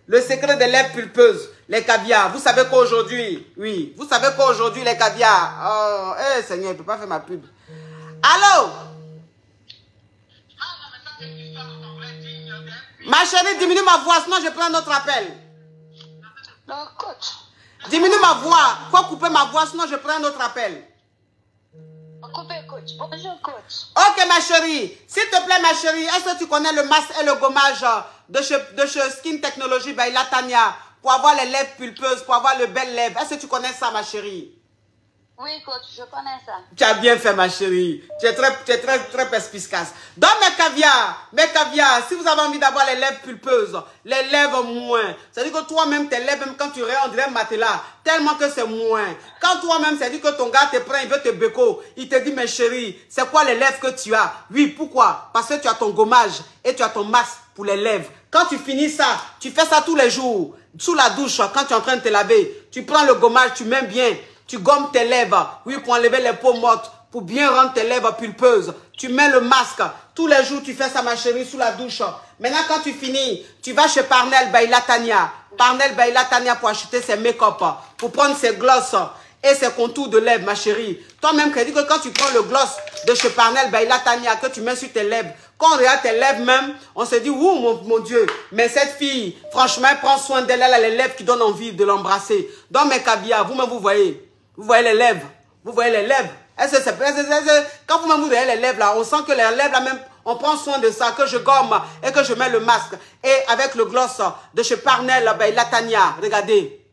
Le secret des lèvres pulpeuses, les caviars. Vous savez qu'aujourd'hui, oui, vous savez qu'aujourd'hui, les caviars. Oh, Seigneur, il ne peut pas faire ma pub. Allô? Ma chérie, diminue ma voix, sinon je prends un autre appel. Non, coach. Diminue ma voix. Faut couper ma voix, sinon je prends un autre appel. Coupez, coach. coach. Bonjour, coach. Ok, ma chérie. S'il te plaît, ma chérie, est-ce que tu connais le masque et le gommage de chez Skin Technology by Latanya pour avoir les lèvres pulpeuses, pour avoir le belles lèvres? Est-ce que tu connais ça, ma chérie? Oui, coach, je connais ça. Tu as bien fait, ma chérie. Tu es très perspicace. Donc, mes caviars, si vous avez envie d'avoir les lèvres pulpeuses, les lèvres moins, c'est-à-dire que toi-même, tes lèvres, même quand tu regardes, on dirait un matelas, tellement que c'est moins. Quand toi-même, c'est-à-dire que ton gars te prend, il veut te béco, il te dit, mes chéris, c'est quoi les lèvres que tu as? Oui, pourquoi? Parce que tu as ton gommage et tu as ton masque pour les lèvres. Quand tu finis ça, tu fais ça tous les jours, sous la douche, quand tu es en train de te laver, tu prends le gommage, tu mets bien. Tu gommes tes lèvres, oui, pour enlever les peaux mortes, pour bien rendre tes lèvres pulpeuses. Tu mets le masque. Tous les jours, tu fais ça, ma chérie, sous la douche. Maintenant, quand tu finis, tu vas chez Parnell by Latanya. Parnell by Latanya pour acheter ses make-up, pour prendre ses gloss et ses contours de lèvres, ma chérie. Toi-même, tu dis que quand tu prends le gloss de chez Parnell by Latanya, que tu mets sur tes lèvres, quand on regarde tes lèvres même, on se dit, ouh, mon Dieu, mais cette fille, franchement, elle prend soin d'elle, elle a les lèvres qui donnent envie de l'embrasser. Donc, mes caviars, vous-même, vous voyez. Vous voyez les lèvres. Vous voyez les lèvres. Quand vous-même vous voyez les lèvres là, on sent que les lèvres là même, on prend soin de ça, que je gomme et que je mets le masque. Et avec le gloss de chez Parnell, ben, Latanya, regardez.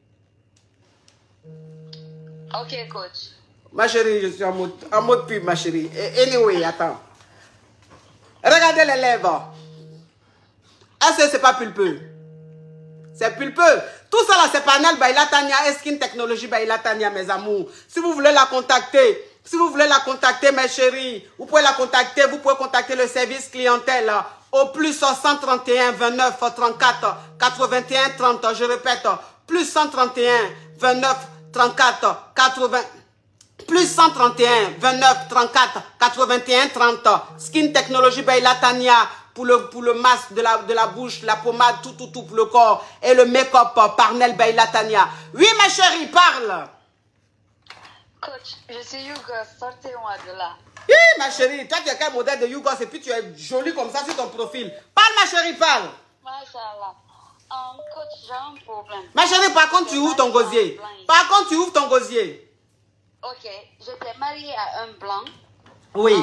Ok, coach. Ma chérie, je suis en mode pub, ma chérie. Anyway, attends. Regardez les lèvres. Est-ce que c'est pas pulpeux? C'est pulpeux. Tout ça là, c'est Parnell by Latanya et Skin Technology by Latanya, mes amours. Si vous voulez la contacter, mes chéris, vous pouvez la contacter, vous pouvez contacter le service clientèle au plus 131 29 34 81 30. Je répète, plus 131 29 34 80. Plus 131 29 34 81 30. Skin Technology by Latanya. Pour le masque de la bouche, la pommade, tout pour le corps. Et le make-up Parnell by Latanya. Oui, ma chérie, parle. Coach, je suis Yougos, sortez-moi de là. Oui, ma chérie, toi, tu es quel modèle de Yougos et puis tu es jolie comme ça sur ton profil. Parle, ma chérie, parle. Machallah. Coach, j'ai un problème. Ma chérie, par contre, tu ouvres ton gosier. Par contre, tu ouvres ton gosier. Ok, j'étais mariée à un blanc. Oui.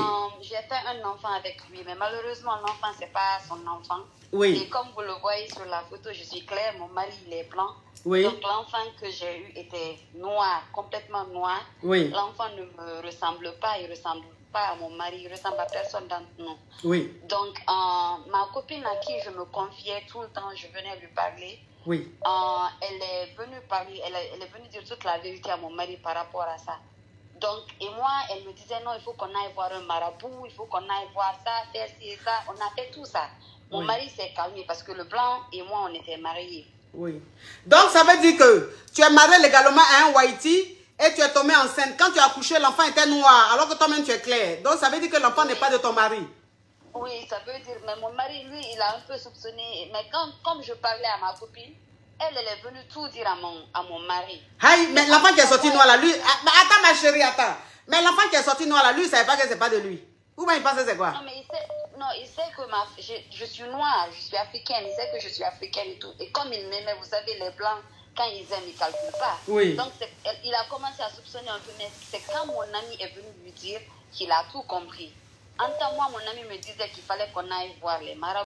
J'ai fait un enfant avec lui, mais malheureusement, l'enfant, ce n'est pas son enfant. Oui. Et comme vous le voyez sur la photo, je suis claire, mon mari, il est blanc. Oui. Donc, l'enfant que j'ai eu était noir, complètement noir. Oui. L'enfant ne me ressemble pas, il ne ressemble pas à mon mari, il ne ressemble à personne d'entre nous. Oui. Donc, ma copine à qui je me confiais tout le temps, je venais lui parler. Oui. Elle est venue parler, elle est venue dire toute la vérité à mon mari par rapport à ça. Donc, et moi, elle me disait non, il faut qu'on aille voir un marabout, il faut qu'on aille voir ça, faire ci et ça. On a fait tout ça. Mon mari s'est calmé parce que le blanc et moi, on était mariés. Oui. Donc, ça veut dire que tu es marié légalement à un Whitey et tu es tombée enceinte. Quand tu as accouché, l'enfant était noir, alors que toi-même, tu es clair. Donc, ça veut dire que l'enfant n'est pas de ton mari. Oui, ça veut dire, mais mon mari, lui, il a un peu soupçonné. Mais comme je parlais à ma copine, elle est venue tout dire à mon mari. Aïe, mais l'enfant qui est sorti noir là, lui... Attends, ma chérie, attends. Mais l'enfant qui est sorti noir là, lui, il ne savait pas que ce n'est pas de lui. Ou bien il pensait c'est quoi? Non, mais il sait que je suis noire, je suis africaine. Il sait que je suis africaine et tout. Et comme il m'aimait, vous savez, les blancs, quand ils aiment, ils ne calculent pas. Oui. Donc, il a commencé à soupçonner un peu. Mais c'est quand mon ami est venu lui dire qu'il a tout compris. En temps, moi, mon ami me disait qu'il fallait qu'on aille voir les marabouts.